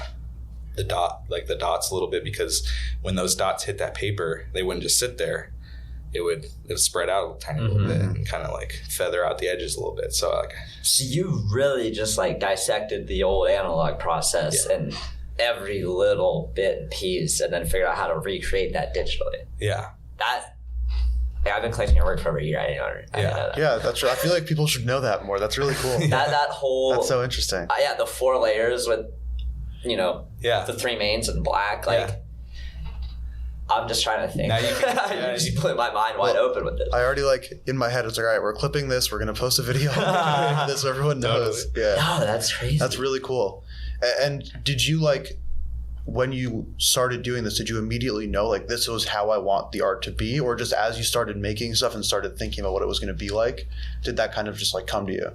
the dots a little bit, because when those dots hit that paper, they wouldn't just sit there. It would spread out a tiny little bit and kind of like feather out the edges a little bit. So you really just like dissected the old analog process and every little bit and piece, and then figured out how to recreate that digitally. Yeah. I've been collecting your work for over a year. I didn't know that. Yeah, that's right. I feel like people should know that more. That's really cool. that whole... That's so interesting. The 4 layers with, the 3 mains in black. I'm just trying to think. Now you just put my mind wide open with this. I already in my head, it's like, all right, we're clipping this. We're going to post a video of this so everyone knows. Totally. Yeah. No, that's crazy. That's really cool. And did you when you started doing this, did you immediately know this was how I want the art to be? Or just as you started making stuff and started thinking about what it was going to be like, did that kind of just come to you?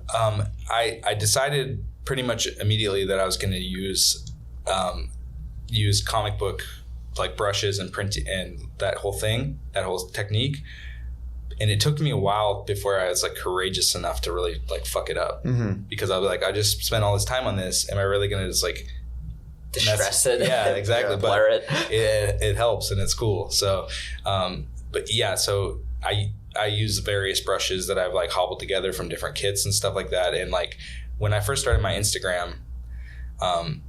I decided pretty much immediately that I was going to use comic book brushes and print and that whole technique. And it took me a while before I was courageous enough to really fuck it up, because I was I just spent all this time on this. Am I really going to just distress it? Yeah, exactly. But blur it. It helps and it's cool. So, so I use various brushes that I've hobbled together from different kits and stuff like that. And when I first started my Instagram, I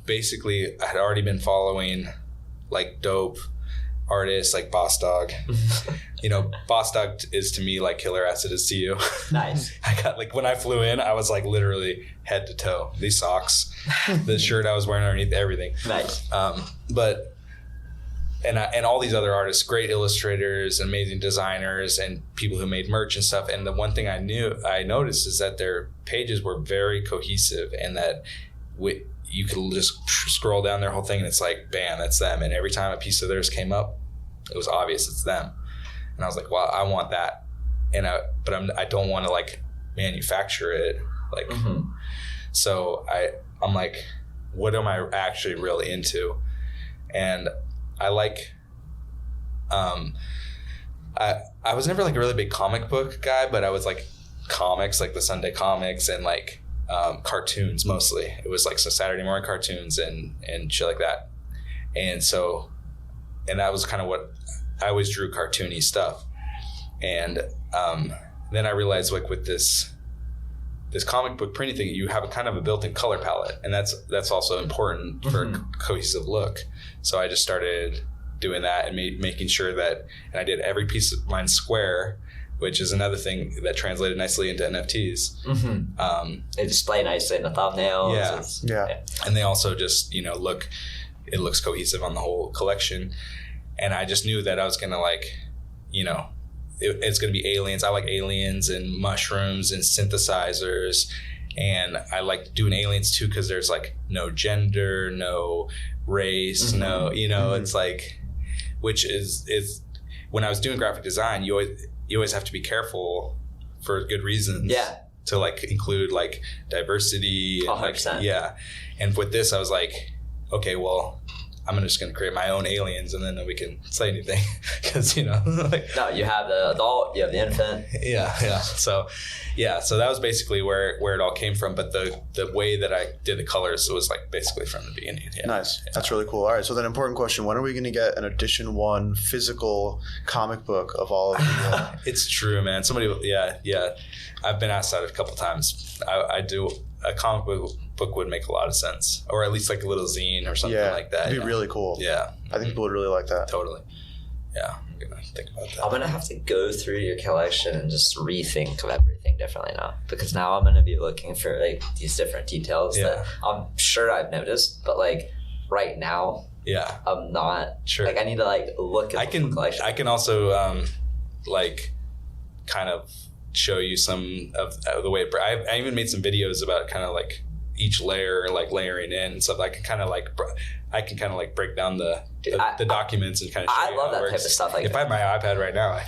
had already been following dope artists like Boss Dog. Boss Dog is to me like Killer Acid is to you. Nice. I got when I flew in, I was literally head to toe. These socks, the shirt I was wearing underneath, everything. Nice. And all these other artists, great illustrators, amazing designers, and people who made merch and stuff. And the one thing I noticed is that their pages were very cohesive, and that you could just scroll down their whole thing and it's bam, that's them. And every time a piece of theirs came up, it was obvious it's them. And I was wow, I want that. But I don't want to manufacture it. So I'm what am I actually really into? And I I was never a really big comic book guy, but I was comics, the Sunday comics, and cartoons mostly. It was so Saturday morning cartoons and shit like that. And that was kind of what I always drew, cartoony stuff. And then I realized with this comic book printing thing, you have a kind of a built-in color palette, and that's also important for a cohesive look. So I just started doing that and making sure that, and I did every piece of mine square, which is another thing that translated nicely into NFTs. They display nicely in the thumbnails. Yeah. And they also just, it looks cohesive on the whole collection. And I just knew that I was going to it's going to be aliens. I like aliens and mushrooms and synthesizers. And I like doing aliens too, because there's no gender, no race, no, it's which is when I was doing graphic design, you always have to be careful for good reasons. Yeah. To include diversity. 100%. Yeah. And with this, I was okay, well, I'm just going to create my own aliens and then we can say anything because, you know, like, no, you have the adult, you have the infant. Yeah. So that was basically where it all came from. But the way that I did the colors was like basically from the beginning. Yeah. Nice. That's really cool. All right. So then important question, when are we going to get an edition 1 physical comic book of all of the... It's true, man. Somebody, yeah. I've been asked that a couple times. I do a comic book would make a lot of sense, or at least like a little zine or something like that. It'd be really cool. Yeah. I think people would really like that. Totally. Yeah. I'm going to think about that. I'm going to have to go through your collection and just rethink of everything differently now, because now I'm going to be looking for like these different details that I'm sure I've noticed, but like right now, I'm not sure. Like I need to like look at the collection. I can also like kind of show you some of the way I even made some videos about kind of like each layer, like layering in and stuff. I can kind of like break down the documents and kind of show I love that type of stuff. Like if I had my iPad right now,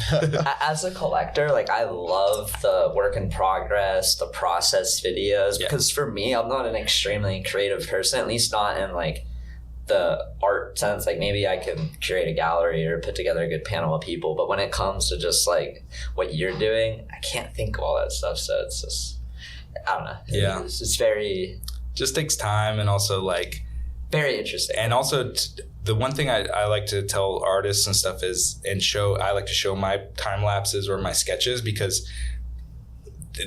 as a collector, like I love the work in progress, the process videos, because for me, I'm not an extremely creative person, at least not in like the art sense. Like maybe I can curate a gallery or put together a good panel of people, but when it comes to just like what you're doing, I can't think of all that stuff. So it's just, I don't know. It's very... just takes time, and also like... very interesting. And also the one thing I like to tell artists and stuff is, I like to show my time lapses or my sketches, because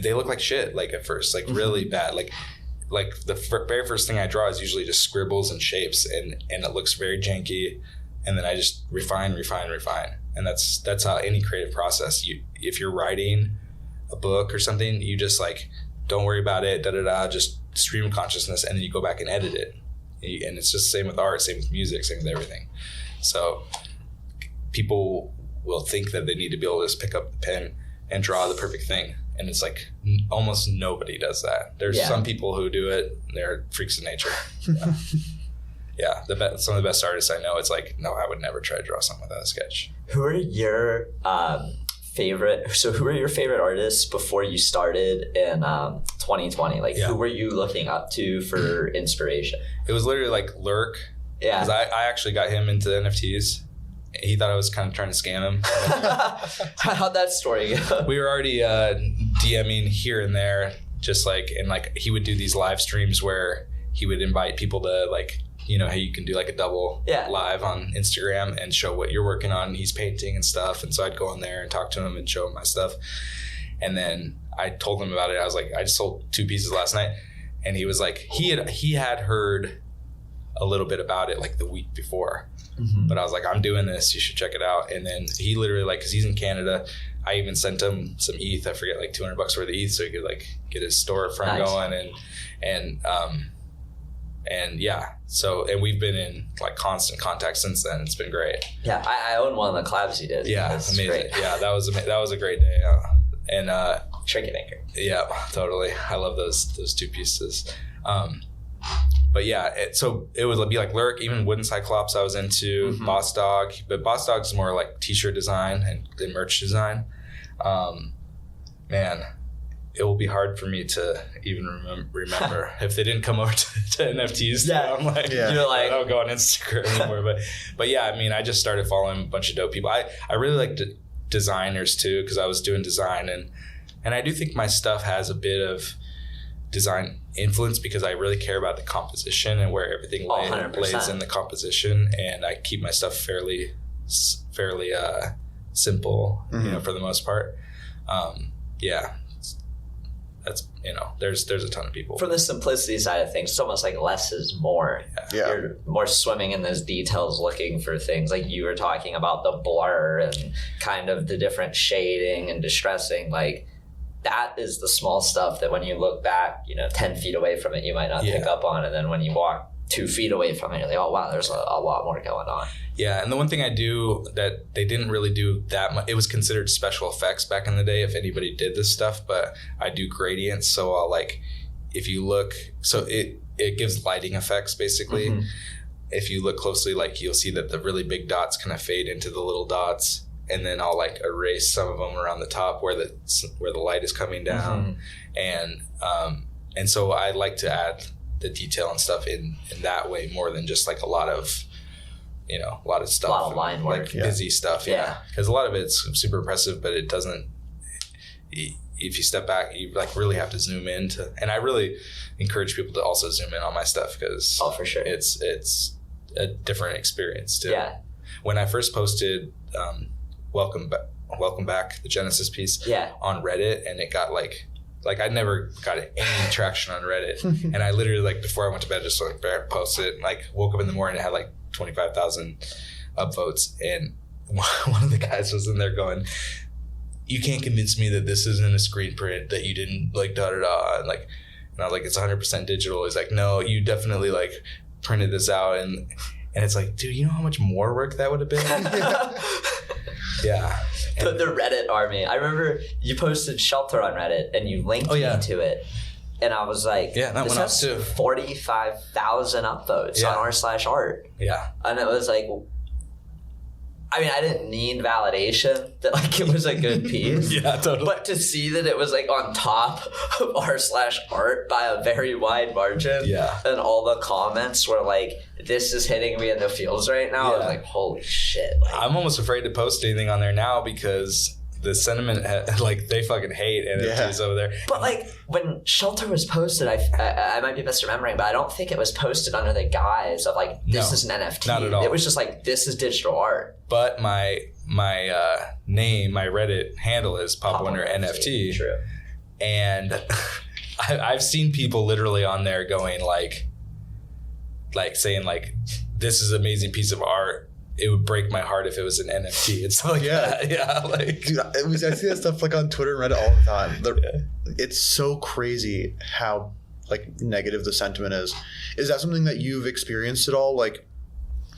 they look like shit, like at first, like really bad. Like the very first thing I draw is usually just scribbles and shapes, and it looks very janky, and then I just refine, and that's how any creative process. If you're writing a book or something, you just like don't worry about it, just stream of consciousness, and then you go back and edit it. And it's just the same with art, same with music, same with everything. So people will think that they need to be able to just pick up the pen and draw the perfect thing. And it's like almost nobody does that. There's some people who do it. They're freaks of nature. Some of the best artists I know, it's like, no, I would never try to draw something without a sketch. Who are your favorite artists before you started in 2020? Like who were you looking up to for inspiration? It was literally like Lurk. Yeah. Because I actually got him into NFTs. He thought I was kind of trying to scam him. How'd that story go? We were already DMing here and there, just like, and like he would do these live streams where he would invite people to like, you know, hey, you can do like a double live on Instagram and show what you're working on. He's painting and stuff. And so I'd go in there and talk to him and show him my stuff. And then I told him about it. I was like, I just sold 2 pieces last night. And he was like, he had heard a little bit about it like the week before. Mm-hmm. But I was like, I'm doing this, you should check it out. And then he literally, like, because he's in Canada, I even sent him some ETH. I forget, like $200 worth of ETH, so he could like get his storefront going. And yeah, so, and we've been in like constant contact since then. It's been great. Yeah, I own one of the collabs you did. Yeah, amazing. Great. Yeah, that was a great day. And Tricky Maker. Yeah, totally. I love those 2 pieces. But yeah, so it would be like Lurk, even Wooden Cyclops I was into, mm-hmm. Boss Dog. But Boss Dog's more like t-shirt design and merch design. Man, it will be hard for me to even remember if they didn't come over to NFTs. Yeah, I'm like, you're like, I don't go on Instagram anymore. But yeah, I mean, I just started following a bunch of dope people. I really like designers too, because I was doing design, and I do think my stuff has a bit of design influence because I really care about the composition and where everything lays in the composition, and I keep my stuff fairly simple, mm-hmm. you know, for the most part. Yeah. That's, you know, there's a ton of people. From the simplicity side of things, it's almost like less is more. Yeah. You're more swimming in those details, looking for things like you were talking about, the blur and kind of the different shading and distressing. Like, that is the small stuff that when you look back, you know, 10 feet away from it, you might not pick up on. And then when you walk 2 feet away from it, you're like, oh, wow, there's a lot more going on. Yeah, and the one thing I do that they didn't really do that much, it was considered special effects back in the day if anybody did this stuff, but I do gradients. So I'll like, if you look, so it gives lighting effects basically. Mm-hmm. If you look closely, like you'll see that the really big dots kind of fade into the little dots. And then I'll like erase some of them around the top where the light is coming down. Mm-hmm. And so I like to add the detail and stuff in that way more than just like a lot of you know, a lot of stuff. A lot of line work. Like busy stuff. Yeah. Because a lot of it's super impressive, but it doesn't, if you step back, you like really have to zoom in to, and I really encourage people to also zoom in on my stuff because for sure. It's a different experience too. Yeah. When I first posted Welcome Back, the Genesis piece on Reddit, and it got like I never got any traction on Reddit. And I literally, like, before I went to bed, just like posted it, and like woke up in the morning and had like 25,000 upvotes. And one of the guys was in there going, "You can't convince me that this isn't a screen print, that you didn't like da-da-da." And I was like, "It's 100% digital." He's like, "No, you definitely like printed this out." And it's like, dude, you know how much more work that would have been? Yeah. The Reddit army. I remember you posted Shelter on Reddit and you linked me to it. And I was like, that this went up has too. 45,000 upvotes on r/art. Yeah. And it was like, I mean, I didn't need validation that like it was a good piece. Yeah, totally. But to see that it was like on top of r/art by a very wide margin. Yeah. And all the comments were like, "This is hitting me in the feels right now." I was like, holy shit. Like, I'm almost afraid to post anything on there now because the sentiment, like, they fucking hate NFTs over there. But like when Shelter was posted, I might be misremembering, but I don't think it was posted under the guise of like, this is an NFT. Not at all. It was just like, this is digital art. But my name, my Reddit handle is Pop Wonder NFT. True. And I've seen people literally on there going like saying like, "This is an amazing piece of art. It would break my heart if it was an NFT." It's like, like, dude, I see that stuff like on Twitter and Reddit all the time. It's so crazy how like negative the sentiment is. Is that something that you've experienced at all? Like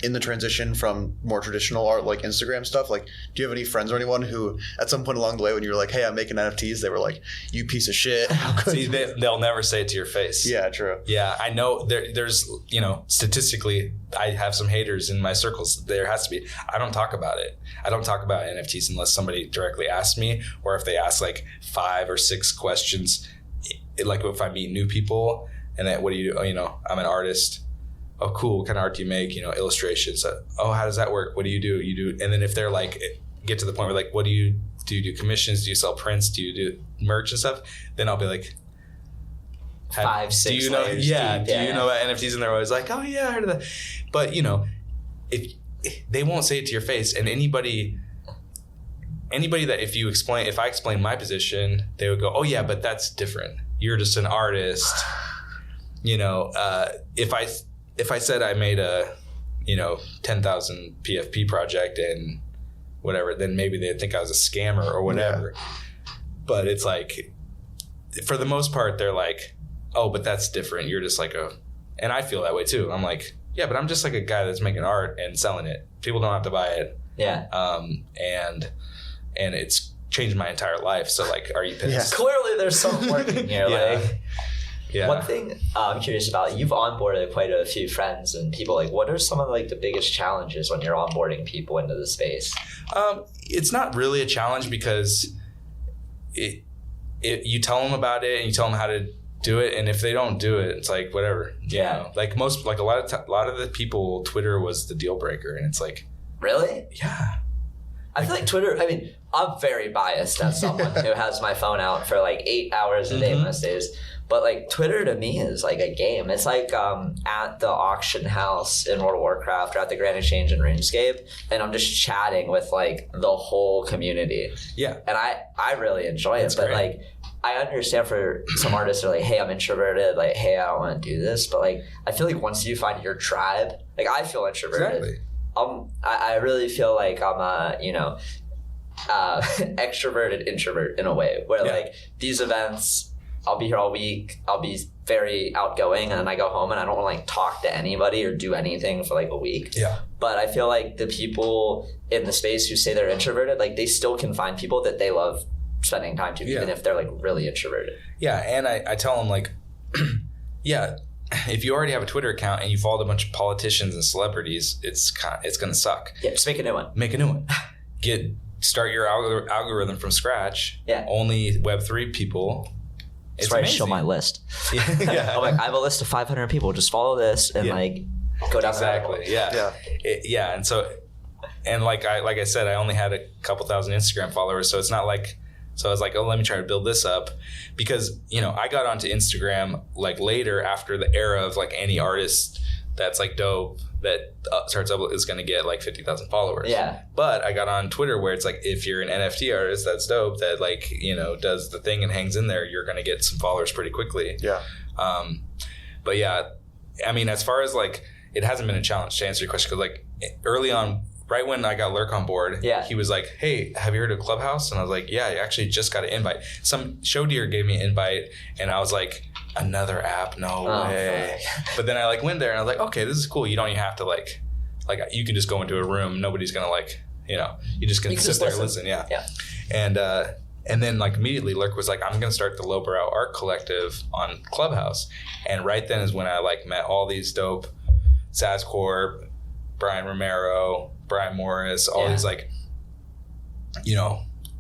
in the transition from more traditional art, like Instagram stuff? Like, do you have any friends or anyone who at some point along the way when you were like, "Hey, I'm making NFTs," they were like, "You piece of shit"? See, they'll never say it to your face. Yeah, true. Yeah, I know there's, you know, statistically, I have some haters in my circles. There has to be. I don't talk about it. I don't talk about NFTs unless somebody directly asks me, or if they ask like 5 or 6 questions. Like if I meet new people and then, "What do you do?" "Oh, you know, I'm an artist." "Oh, cool. What kind of art do you make?" "You know, illustrations." "Oh, how does that work? What do you do?" "You do." And then if they're like, get to the point where like, "What do you do? You do commissions? Do you sell prints? Do you do merch and stuff?" Then I'll be like, 5, 6 do you know? layers Yeah. deep, Do you know about NFTs? And they're always like, "Oh yeah, I heard of that." But you know, if they won't say it to your face, and anybody that if I explain my position, they would go, "Oh yeah, but that's different. You're just an artist." You know, if I said I made a, you know, 10,000 PFP project and whatever, then maybe they'd think I was a scammer or whatever. Yeah. But it's like, for the most part, they're like, "Oh, but that's different. You're just like and I feel that way too. I'm like, yeah, but I'm just like a guy that's making art and selling it. People don't have to buy it. Yeah. And it's changed my entire life. So like, are you pissed? Yeah. Clearly there's something working here. Like, yeah. One thing I'm curious about, you've onboarded quite a few friends and people. Like, what are some of like the biggest challenges when you're onboarding people into the space? It's not really a challenge because you tell them about it and you tell them how to do it, and if they don't do it, it's like whatever. You know? Like a lot of the people, Twitter was the deal breaker, and it's like, really? Yeah. I feel like Twitter, I mean, I'm very biased as someone who has my phone out for like 8 hours a day most days. But like Twitter to me is like a game. It's like at the auction house in World of Warcraft or at the Grand Exchange in RuneScape, and I'm just chatting with like the whole community. Yeah. And I really enjoy it. But great. Like I understand for some artists are like, "Hey, I'm introverted. Like, hey, I don't want to do this." But like I feel like once you find your tribe, like I feel introverted. Exactly. I really feel like I'm a, you know, extroverted introvert in a way where like these events, I'll be here all week. I'll be very outgoing, and then I go home and I don't want to like talk to anybody or do anything for like a week. Yeah. But I feel like the people in the space who say they're introverted, like they still can find people that they love spending time to, even if they're like really introverted. Yeah. And I tell them like, yeah, if you already have a Twitter account and you followed a bunch of politicians and celebrities, it's going to suck. Yeah. Just make a new one. Make a new one. Start your algorithm from scratch. Yeah. Only Web3 people. That's where I show my list. Yeah. I'm like, I have a list of 500 people. Just follow this and like go down exactly. Yeah. And so, and like I said, I only had a couple thousand Instagram followers, so it's not like. So I was like, oh, let me try to build this up, because I got onto Instagram like later after the era of like any artist that's like dope that starts up is going to get like 50,000 followers. Yeah. But I got on Twitter where it's like, if you're an NFT artist that's dope, that like, does the thing and hangs in there, you're going to get some followers pretty quickly. Yeah. But yeah, I mean, as far as like, it hasn't been a challenge to answer your question, because like early on, right when I got Lurk on board, he was like, hey, have you heard of Clubhouse? And I was like, yeah, I actually just got an invite. Some show deer gave me an invite, and I was like, another app? No way. But then I like went there and I was like, okay, this is cool. You don't even have to like you can just go into a room. Nobody's going to like, you just can sit there and listen. Yeah. And then like immediately Lurk was like, I'm going to start the Lowbrow Art Collective on Clubhouse. And right then is when I like met all these dope Sazcorp, Brian Romero, Brian Morris, all these like,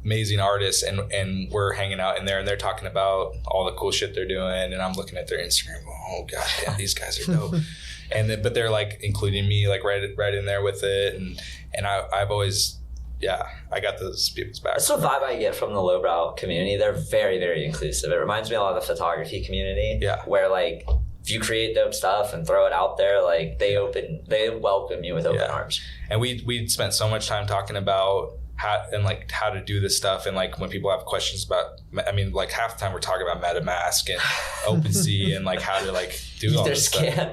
amazing artists, and we're hanging out in there and they're talking about all the cool shit they're doing, and I'm looking at their Instagram, oh god damn, these guys are dope. But they're like including me like right in there with it, and I've always I got those people's back. That's the vibe I get from the Lowbrow community. They're very, very inclusive. It reminds me a lot of the photography community, where like if you create dope stuff and throw it out there, like they welcome you with open arms. And we spent so much time talking about how to do this stuff, and like when people have questions about, I mean, like half the time we're talking about MetaMask and OpenSea and like how to like do all this stuff. And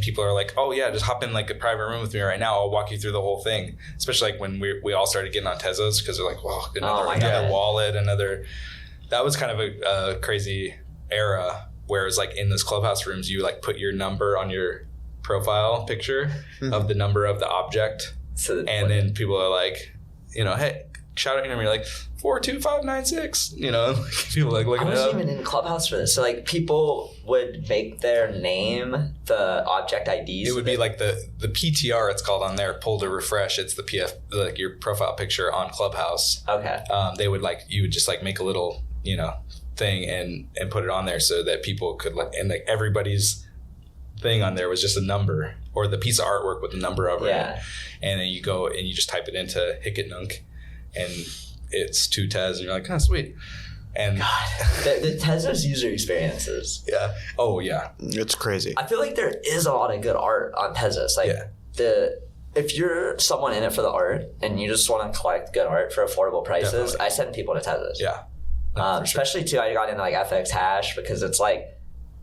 people are like, oh yeah, just hop in like a private room with me right now. I'll walk you through the whole thing. Especially like when we all started getting on Tezos, because they're like, well, another wallet, that was kind of a crazy era. Whereas like in those Clubhouse rooms, you like put your number on your profile picture of the number of the object. And then people are like, hey, shout out your number. You're like 42596. People like looking it up. I wasn't even in Clubhouse for this. So like people would make their name the object IDs. It would be like the PTR. It's called on there. Pull to refresh. It's the PF, like your profile picture on Clubhouse. Okay. They would like, you would just like make a little thing and put it on there so that people could like, and like everybody's thing on there was just a number or the piece of artwork with the number over it. And then you go and you just type it into Hicketnunk and it's 2 Tez and you're like, oh, sweet. And God, the Tezos user experiences. Yeah. Oh yeah. It's crazy. I feel like there is a lot of good art on Tezos. Like if you're someone in it for the art and you just want to collect good art for affordable prices, definitely. I send people to Tezos. Yeah. Especially too, I got into like FX Hash because it's like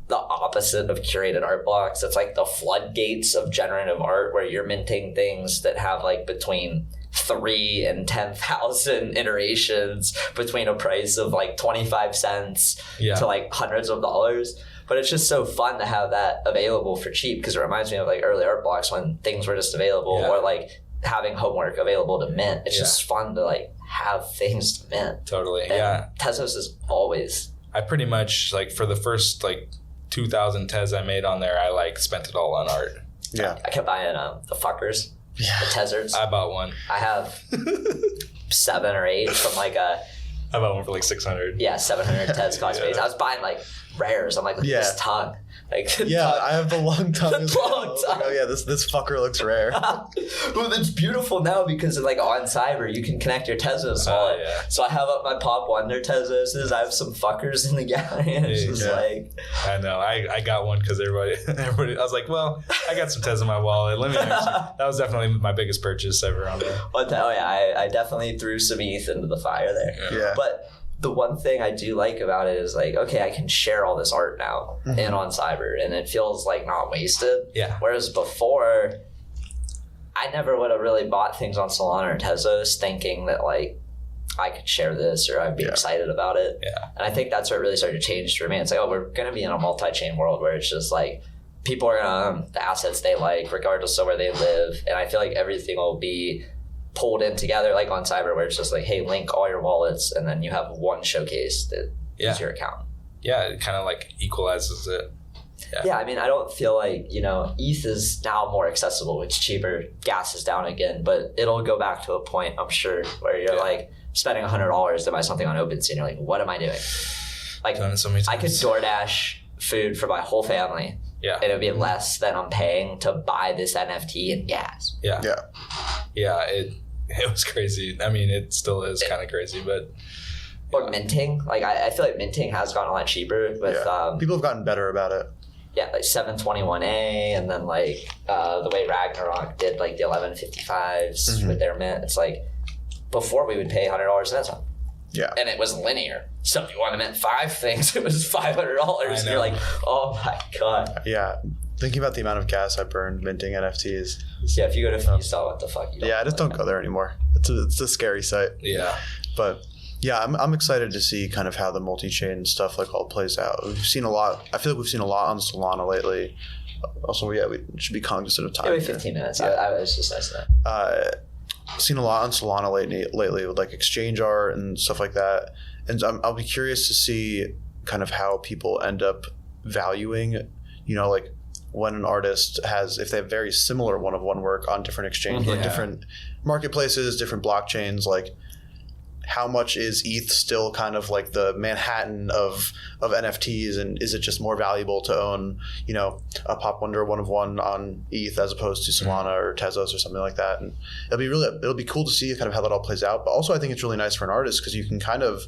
the opposite of curated art blocks. It's like the floodgates of generative art where you're minting things that have like between 3 and 10,000 iterations between a price of like 25 cents to like hundreds of dollars. But it's just so fun to have that available for cheap because it reminds me of like early art blocks when things were just available or like having homework available to mint. It's just fun to like have things to mint. Totally. And Tezos is always. I pretty much like for the first like 2,000 Tez I made on there, I like spent it all on art. Yeah. I kept buying the fuckers, the Tezzards. I bought one. I have 7 or 8 from like a. I bought one for like 600. Yeah, 700 Tez cost base. I was buying like rares. I'm like, look at this tongue. Like, I have the long tongue. Like, oh yeah, this fucker looks rare. Well, it's beautiful now because like on Cyber you can connect your Tezos wallet. So I have up my Pop Wonder Tezos. I have some fuckers in the gallery. It's just like. I know. I got one because everybody. I was like, well, I got some Tez in my wallet. Let me. That was definitely my biggest purchase ever on there. I definitely threw some ETH into the fire there. Yeah. But. The one thing I do like about it is like, okay, I can share all this art now and on Cyber and it feels like not wasted. Yeah. Whereas before, I never would have really bought things on Solana or Tezos thinking that like I could share this or I'd be excited about it. Yeah. And I think that's what really started to change for me. It's like, oh, we're going to be in a multi-chain world where it's just like people are going to own the assets they like regardless of where they live. And I feel like everything will be pulled in together like on Cyber where it's just like, hey, link all your wallets and then you have one showcase that is your account. Yeah, it kind of like equalizes it. Yeah, I mean, I don't feel like, ETH is now more accessible. It's cheaper. Gas is down again, but it'll go back to a point, I'm sure, where you're like spending $100 to buy something on OpenSea and you're like, what am I doing? Like, done it so many times. I could DoorDash food for my whole family Yeah. And it would be less than I'm paying to buy this NFT in gas. Yeah. It was crazy. I mean, it still is kind of crazy, but. Or minting. Like, I feel like minting has gotten a lot cheaper with. People have gotten better about it. Yeah, like 721A, and then like the way Ragnarok did like the 1155s with their mint. It's like before we would pay $100 an time. Yeah. And it was linear. So if you want to mint 5 things, it was $500. And you're like, oh my God. Yeah. Thinking about the amount of gas I burned minting NFTs. Yeah, if you go to Freestyle, what the fuck? I just don't go there anymore. It's a scary site. Yeah. But yeah, I'm excited to see kind of how the multi-chain stuff like all plays out. We've seen a lot. I feel like we've seen a lot on Solana lately. Also, we should be cognizant of time. Yeah, 15 minutes. Yeah. I was just nice that. Seen a lot on Solana lately with like exchange art and stuff like that. And I'll be curious to see kind of how people end up valuing, like when an artist has, if they have very similar one-of-one work on different exchanges, like different marketplaces, different blockchains, like how much is ETH still kind of like the Manhattan of NFTs, and is it just more valuable to own, a Pop Wonder one-of-one on ETH as opposed to Solana or Tezos or something like that? And it'll be cool to see kind of how that all plays out. But also I think it's really nice for an artist because you can kind of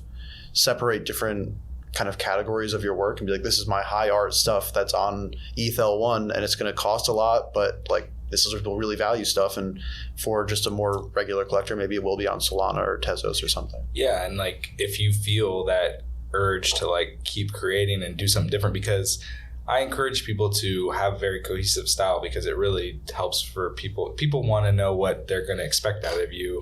separate different kind of categories of your work and be like, this is my high art stuff that's on ETH L1 and it's going to cost a lot, but like this is where people really value stuff. And for just a more regular collector, maybe it will be on Solana or Tezos or something. Yeah. And like, if you feel that urge to like keep creating and do something different, because I encourage people to have a very cohesive style because it really helps for people. People want to know what they're going to expect out of you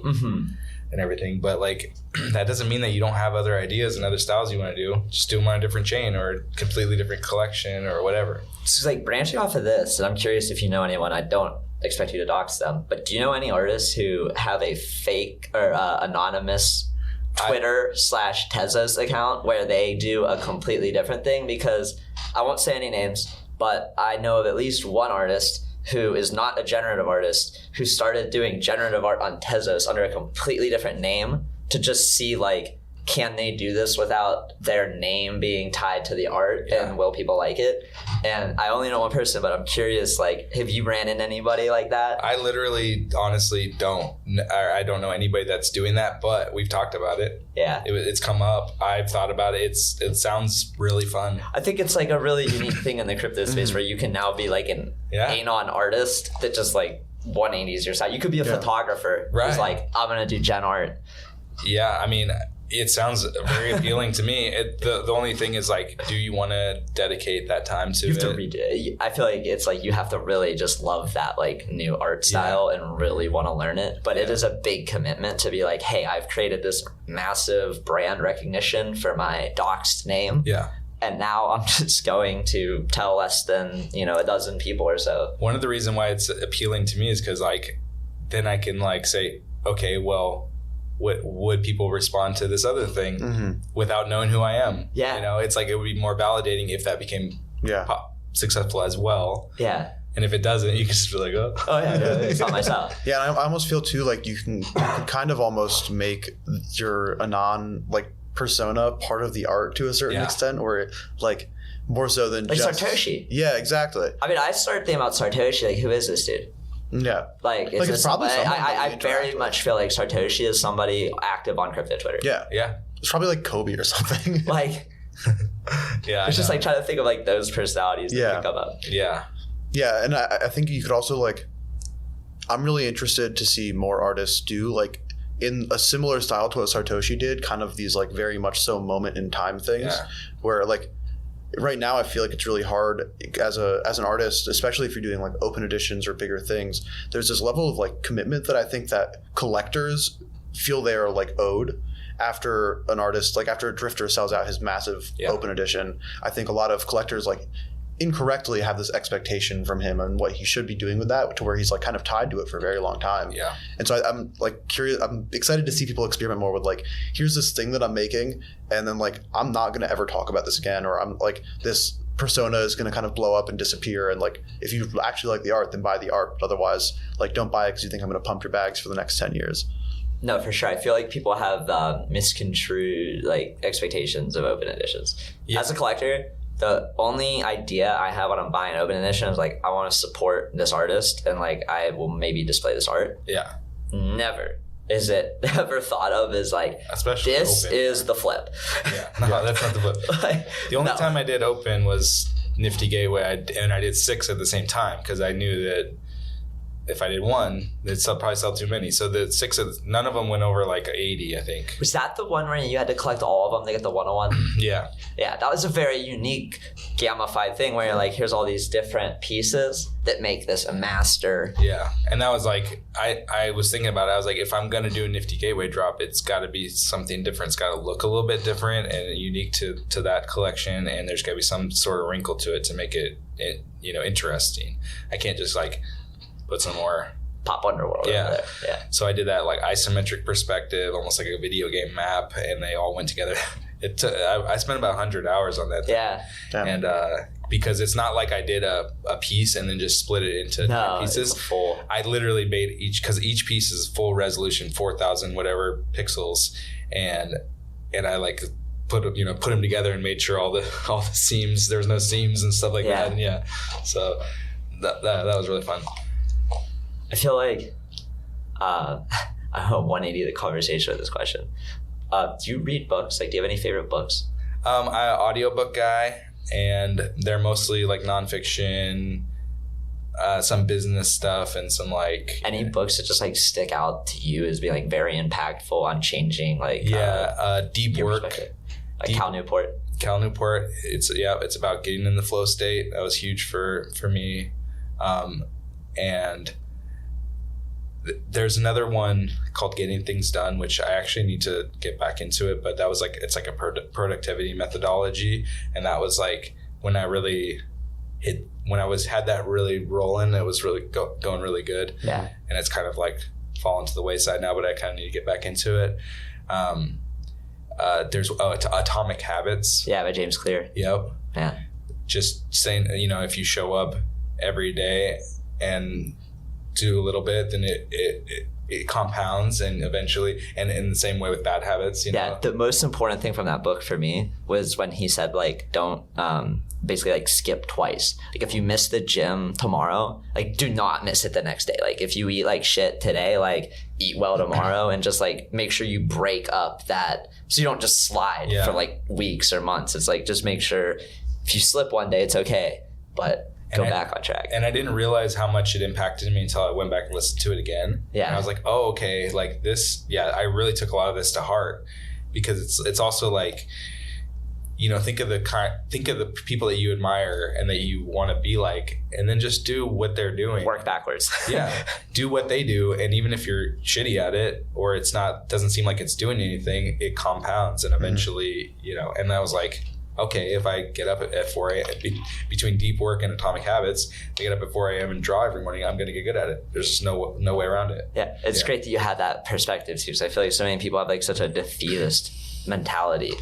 and everything. But like, that doesn't mean that you don't have other ideas and other styles you want to do. Just do them on a different chain or a completely different collection or whatever. So like branching off of this, and I'm curious if you know anyone, I don't expect you to dox them, but do you know any artists who have a fake or anonymous Twitter / Tezos account where they do a completely different thing? Because I won't say any names, but I know of at least one artist who is not a generative artist who started doing generative art on Tezos under a completely different name to just see like, can they do this without their name being tied to the art and will people like it? And I only know one person, but I'm curious, like, have you ran into anybody like that? I literally, honestly I don't know anybody that's doing that, but we've talked about it. Yeah. It's come up. I've thought about it. It sounds really fun. I think it's like a really unique thing in the crypto space where you can now be like an anon artist that just like 180s your side. You could be a photographer who's like, I'm going to do gen art. Yeah. I mean, it sounds very appealing to me. The only thing is like, do you want to dedicate that time to it? You have to redo it. I feel like it's like you have to really just love that like new art style and really want to learn it. But it is a big commitment to be like, hey, I've created this massive brand recognition for my doxed name. Yeah. And now I'm just going to tell less than, a dozen people or so. One of the reasons why it's appealing to me is because like, then I can like say, okay, well, would people respond to this other thing without knowing who I am? Yeah. It's like it would be more validating if that became successful as well. Yeah. And if it doesn't, you can just be like, oh yeah, it's not myself. Yeah, and I almost feel too like you can kind of almost make your anon like persona part of the art to a certain extent, or like more so than like just Sartoshi. Yeah, exactly. I mean, I started thinking about Sartoshi. Like, who is this dude? Yeah. Like it's probably I very much feel like Sartoshi is somebody active on crypto Twitter. Yeah. Yeah. It's probably like Kobe or something. Like it's just like trying to think of like those personalities that come up. Yeah. Yeah, and I think you could also like, I'm really interested to see more artists do like in a similar style to what Sartoshi did, kind of these like very much so moment in time things where like right now I feel like it's really hard as an artist, especially if you're doing like open editions or bigger things. There's this level of like commitment that I think that collectors feel they are like owed after an artist, like after a drifter sells out his massive open edition. I think a lot of collectors like incorrectly have this expectation from him and what he should be doing with that, to where he's like kind of tied to it for a very long time. Yeah. And so I'm like curious, I'm excited to see people experiment more with like, here's this thing that I'm making, and then like, I'm not going to ever talk about this again, or I'm like, this persona is going to kind of blow up and disappear. And like, if you actually like the art, then buy the art. But otherwise, like, don't buy it because you think I'm going to pump your bags for the next 10 years. No, for sure. I feel like people have misconstrued like expectations of open editions. Yeah. As a collector, the only idea I have when I'm buying an open edition is like, I want to support this artist and like I will maybe display this art. Yeah. Never is it ever thought of as like, especially this open. is the flip. Yeah, no, that's not the flip. Like, the only time I did open was Nifty Gateway, and I did 6 at the same time because I knew that if I did 1, it'd probably sell too many. So the 6, none of them went over like 80, I think. Was that the one where you had to collect all of them to get the 101? Yeah. Yeah, that was a very unique gamified thing where you're like, here's all these different pieces that make this a master. Yeah, and that was like, I was thinking about it. I was like, if I'm going to do a Nifty Gateway drop, it's got to be something different. It's got to look a little bit different and unique to that collection, and there's got to be some sort of wrinkle to it to make it interesting. I can't just like put some more Pop Underworld over there. Yeah. So I did that like isometric perspective, almost like a video game map, and they all went together. I spent about 100 hours on that thing. Yeah. And because it's not like I did a piece and then just split it into different pieces. It's full. I literally made because each piece is full resolution, 4,000 whatever pixels, and I like put them together and made sure all the seams, there was no seams and stuff like that. And so that was really fun. I feel like I hope 180 the conversation with this question. Do you read books? Like, do you have any favorite books? I'm an audiobook guy, and they're mostly like nonfiction, some business stuff, and some like any books that just like stick out to you as being like very impactful on changing like deep work, like Cal Newport. It's about getting in the flow state. That was huge for me, and there's another one called Getting Things Done, which I actually need to get back into it, but that was like, it's like a productivity methodology. And that was like when I really had that really rolling, it was really going really good. Yeah. And it's kind of like fallen to the wayside now, but I kind of need to get back into it. There's Atomic Habits. Yeah, by James Clear. Yep. Yeah. Just saying, if you show up every day and do a little bit, then it compounds, and eventually, and in the same way with bad habits, the most important thing from that book for me was when he said like, don't basically like skip twice. Like if you miss the gym tomorrow, like do not miss it the next day. Like if you eat like shit today, like eat well tomorrow, and just like make sure you break up that, so you don't just slide for like weeks or months. It's like, just make sure if you slip one day, it's okay, but go back on track. And I didn't realize how much it impacted me until I went back and listened to it again. Yeah. And I was like, oh, okay, like this, I really took a lot of this to heart, because it's also like, think of the people that you admire and that you want to be like, and then just do what they're doing. Work backwards. Do what they do, and even if you're shitty at it, or doesn't seem like it's doing anything, it compounds, and eventually, and I was like, okay, if I get up at 4 a.m. between deep work and Atomic Habits, I get up at 4 a.m. and draw every morning, I'm going to get good at it. There's just no way around it. Yeah, it's great that you had that perspective too, because I feel like so many people have like such a defeatist mentality.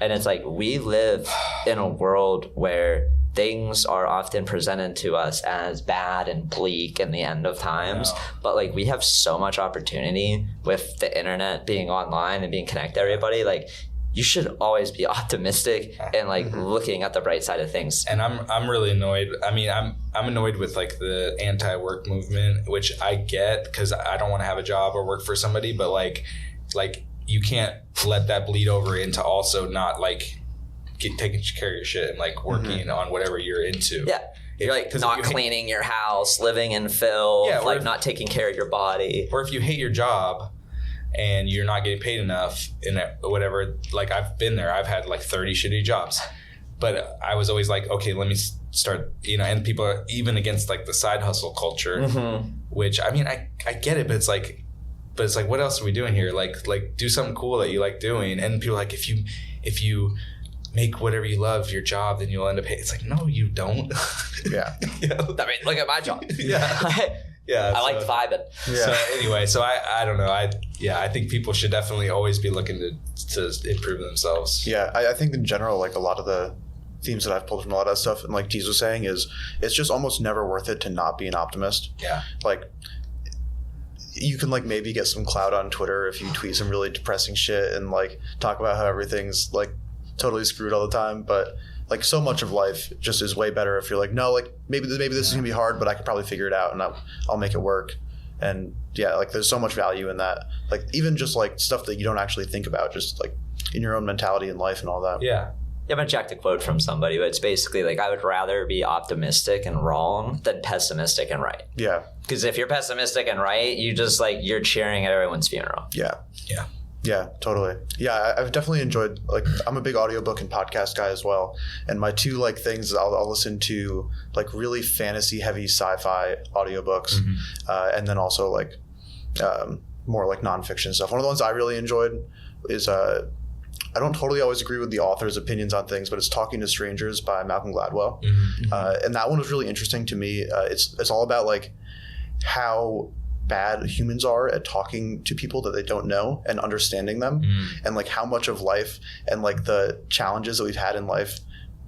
And it's like, we live in a world where things are often presented to us as bad and bleak in the end of times. But like, we have so much opportunity with the internet, being online and being connected to everybody. Like, you should always be optimistic and like looking at the bright side of things. And I'm really annoyed. I mean, I'm annoyed with like the anti-work movement, which I get because I don't want to have a job or work for somebody, but like you can't let that bleed over into also not like taking care of your shit and like working on whatever you're into. Yeah. You're like not cleaning your house, living in filth, like not taking care of your body. Or if you hate your job and you're not getting paid enough in whatever, like I've been there, I've had like 30 shitty jobs, but I was always like, okay, let me start, and people are even against like the side hustle culture, which I mean, I get it, but it's like, what else are we doing here? Like do something cool that you like doing. And people are like, if you make whatever you love your job, then you'll end up paying. It's like, no, you don't. Yeah. I mean, look at my job. Yeah, I like vibing. Yeah. So anyway, I don't know. I think people should definitely always be looking to improve themselves. Yeah, I think in general, like a lot of the themes that I've pulled from a lot of that stuff, and like Deeze was saying, is it's just almost never worth it to not be an optimist. Yeah. Like, you can like maybe get some clout on Twitter if you tweet some really depressing shit and like talk about how everything's like totally screwed all the time, but like so much of life just is way better if you're like, no, like maybe this is gonna be hard, but I could probably figure it out and I'll make it work. And yeah, like there's so much value in that. Like even just like stuff that you don't actually think about, just like in your own mentality in life and all that. Yeah. I haven't checked a quote from somebody, but it's basically like, I would rather be optimistic and wrong than pessimistic and right. Yeah. Because if you're pessimistic and right, you just like, you're cheering at everyone's funeral. Yeah. Yeah. Yeah, totally. Yeah, I've definitely enjoyed, like, I'm a big audiobook and podcast guy as well. And my two like things is I'll listen to like really fantasy heavy sci-fi audiobooks, and then also like more like nonfiction stuff. One of the ones I really enjoyed is I don't totally always agree with the author's opinions on things, but it's Talking to Strangers by Malcolm Gladwell. And that one was really interesting to me. It's all about like how bad humans are at talking to people that they don't know and understanding them, and like how much of life and like the challenges that we've had in life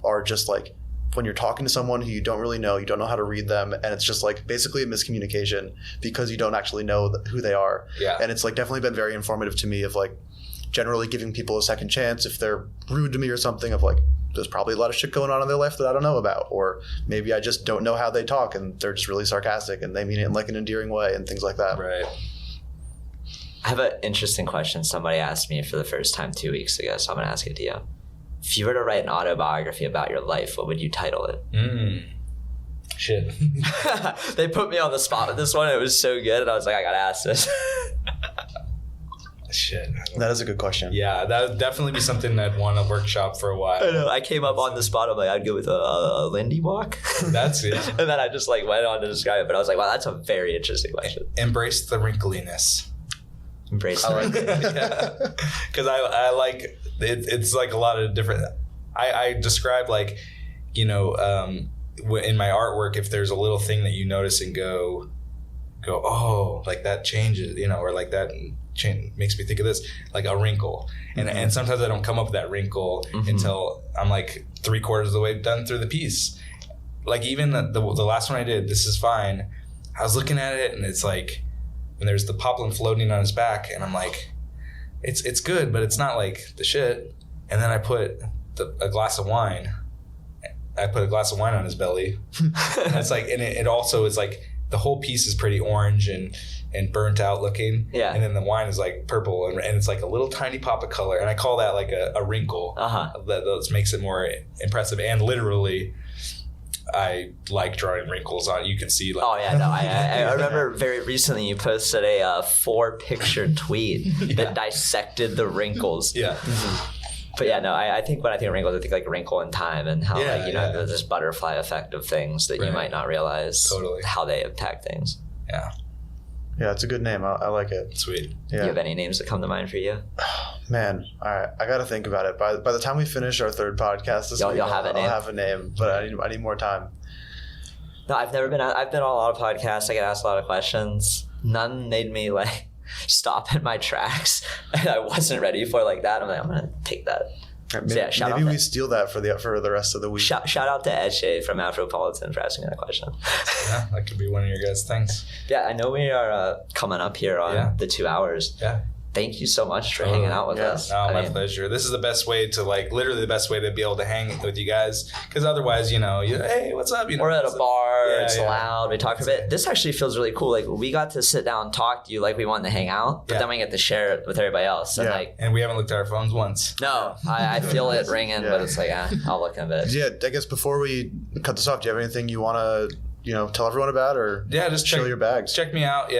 are just like when you're talking to someone who you don't really know, you don't know how to read them, and it's just like basically a miscommunication because you don't actually know who they are. And it's like definitely been very informative to me of like generally giving people a second chance if they're rude to me or something, of like there's probably a lot of shit going on in their life that I don't know about, or maybe I just don't know how they talk and they're just really sarcastic and they mean it in like an endearing way and things like that. Right. I have an interesting question somebody asked me for the first time 2 weeks ago, so I'm going to ask it to you. If you were to write an autobiography about your life, what would you title it? Shit. They put me on the spot with this one. It was so good, and I was like, I got to ask this. Shit. That is a good question. Yeah, that would definitely be something I'd want to workshop for a while. I know. I came up on the spot. I'm like, I'd go with a Lindy walk. That's it. And then I just like went on to describe it. But I was like, wow, that's a very interesting question. Embrace the wrinkliness. Embrace I like it. Yeah. Because I like it. It's like a lot of different. I describe like, you know, in my artwork, if there's a little thing that you notice and go, oh, like that changes, you know, or like that makes me think of this, like a wrinkle. And sometimes I don't come up with that wrinkle until I'm like 3/4 of the way done through the piece. Like even the last one I did, This Is Fine, I was looking at it and it's like, and there's the poplin floating on his back and I'm like, it's good, but it's not like the shit. And then I put a glass of wine. I put a glass of wine on his belly. And it's like, and it also is like, the whole piece is pretty orange and burnt out looking. Yeah. And then the wine is like purple and it's like a little tiny pop of color. And I call that like a wrinkle. That makes it more impressive. And literally, I like drawing wrinkles on. You can see like. Oh yeah, no. I remember very recently you posted a 4-picture tweet that dissected the wrinkles. Yeah. But yeah, no, I think when I think of wrinkles, I think like wrinkle in time and how like, you know, there's this butterfly effect of things that you might not realize how they impact things. Yeah. Yeah, it's a good name. I like it. Sweet. Yeah. Do you have any names that come to mind for you? Man, all right. I got to think about it. By the time we finish our third podcast this week, I'll have a name, but I need more time. No, I've been on a lot of podcasts. I get asked a lot of questions. None made me like stop in my tracks, and I wasn't ready for like that. I'm like, I'm gonna take that. Right, maybe we steal that for the rest of the week. Shout out to Eshe from Afropolitan for asking that question. Yeah, that could be one of your guys' things. Yeah, I know we are coming up here on the 2 hours. Yeah. Thank you so much for hanging out with us. No, my pleasure. This is the best way to literally the best way to be able to hang with you guys. Because otherwise, hey, what's up? We're at a bar. It's loud. We talk for a bit. This actually feels really cool. Like we got to sit down and talk to you like we wanted to hang out, but then we get to share it with everybody else. And we haven't looked at our phones once. No, I feel it ringing, but it's like, I'll look in a bit. Yeah, I guess before we cut this off, do you have anything you want to, tell everyone about, or just show your bags? Check me out.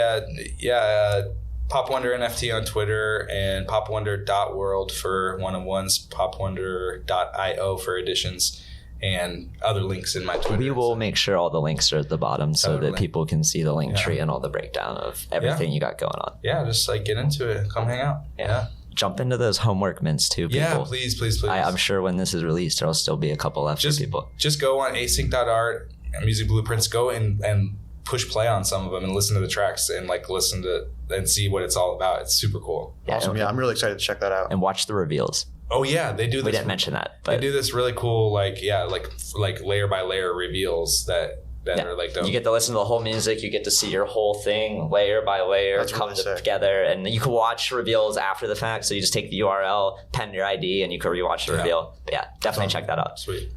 Pop Wonder NFT on Twitter and popwonder.world for one-on-ones, popwonder.io for editions, and other links in my Twitter. We will make sure all the links are at the bottom so that people can see the link tree and all the breakdown of everything you got going on. Yeah, just get into it. Come hang out. Yeah. Jump into those homework mints too, people. Yeah, please. I'm sure when this is released, there'll still be a couple left for people. Just go on async.art, Music Blueprints, go and push play on some of them and listen to the tracks and listen to and see what it's all about. It's super cool. Awesome. Yeah, I'm really excited to check that out. And watch the reveals. Oh yeah, they do this. We didn't mention that, but they do this really cool layer by layer reveals that are dope. You get to listen to the whole music, you get to see your whole thing layer by layer come together, and you can watch reveals after the fact. So you just take the URL, pen your ID, and you can rewatch the reveal. But definitely check that out. Sweet.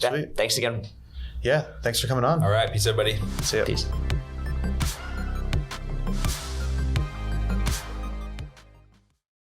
Yeah, thanks again. Yeah, thanks for coming on. All right, peace, everybody. See ya. Peace.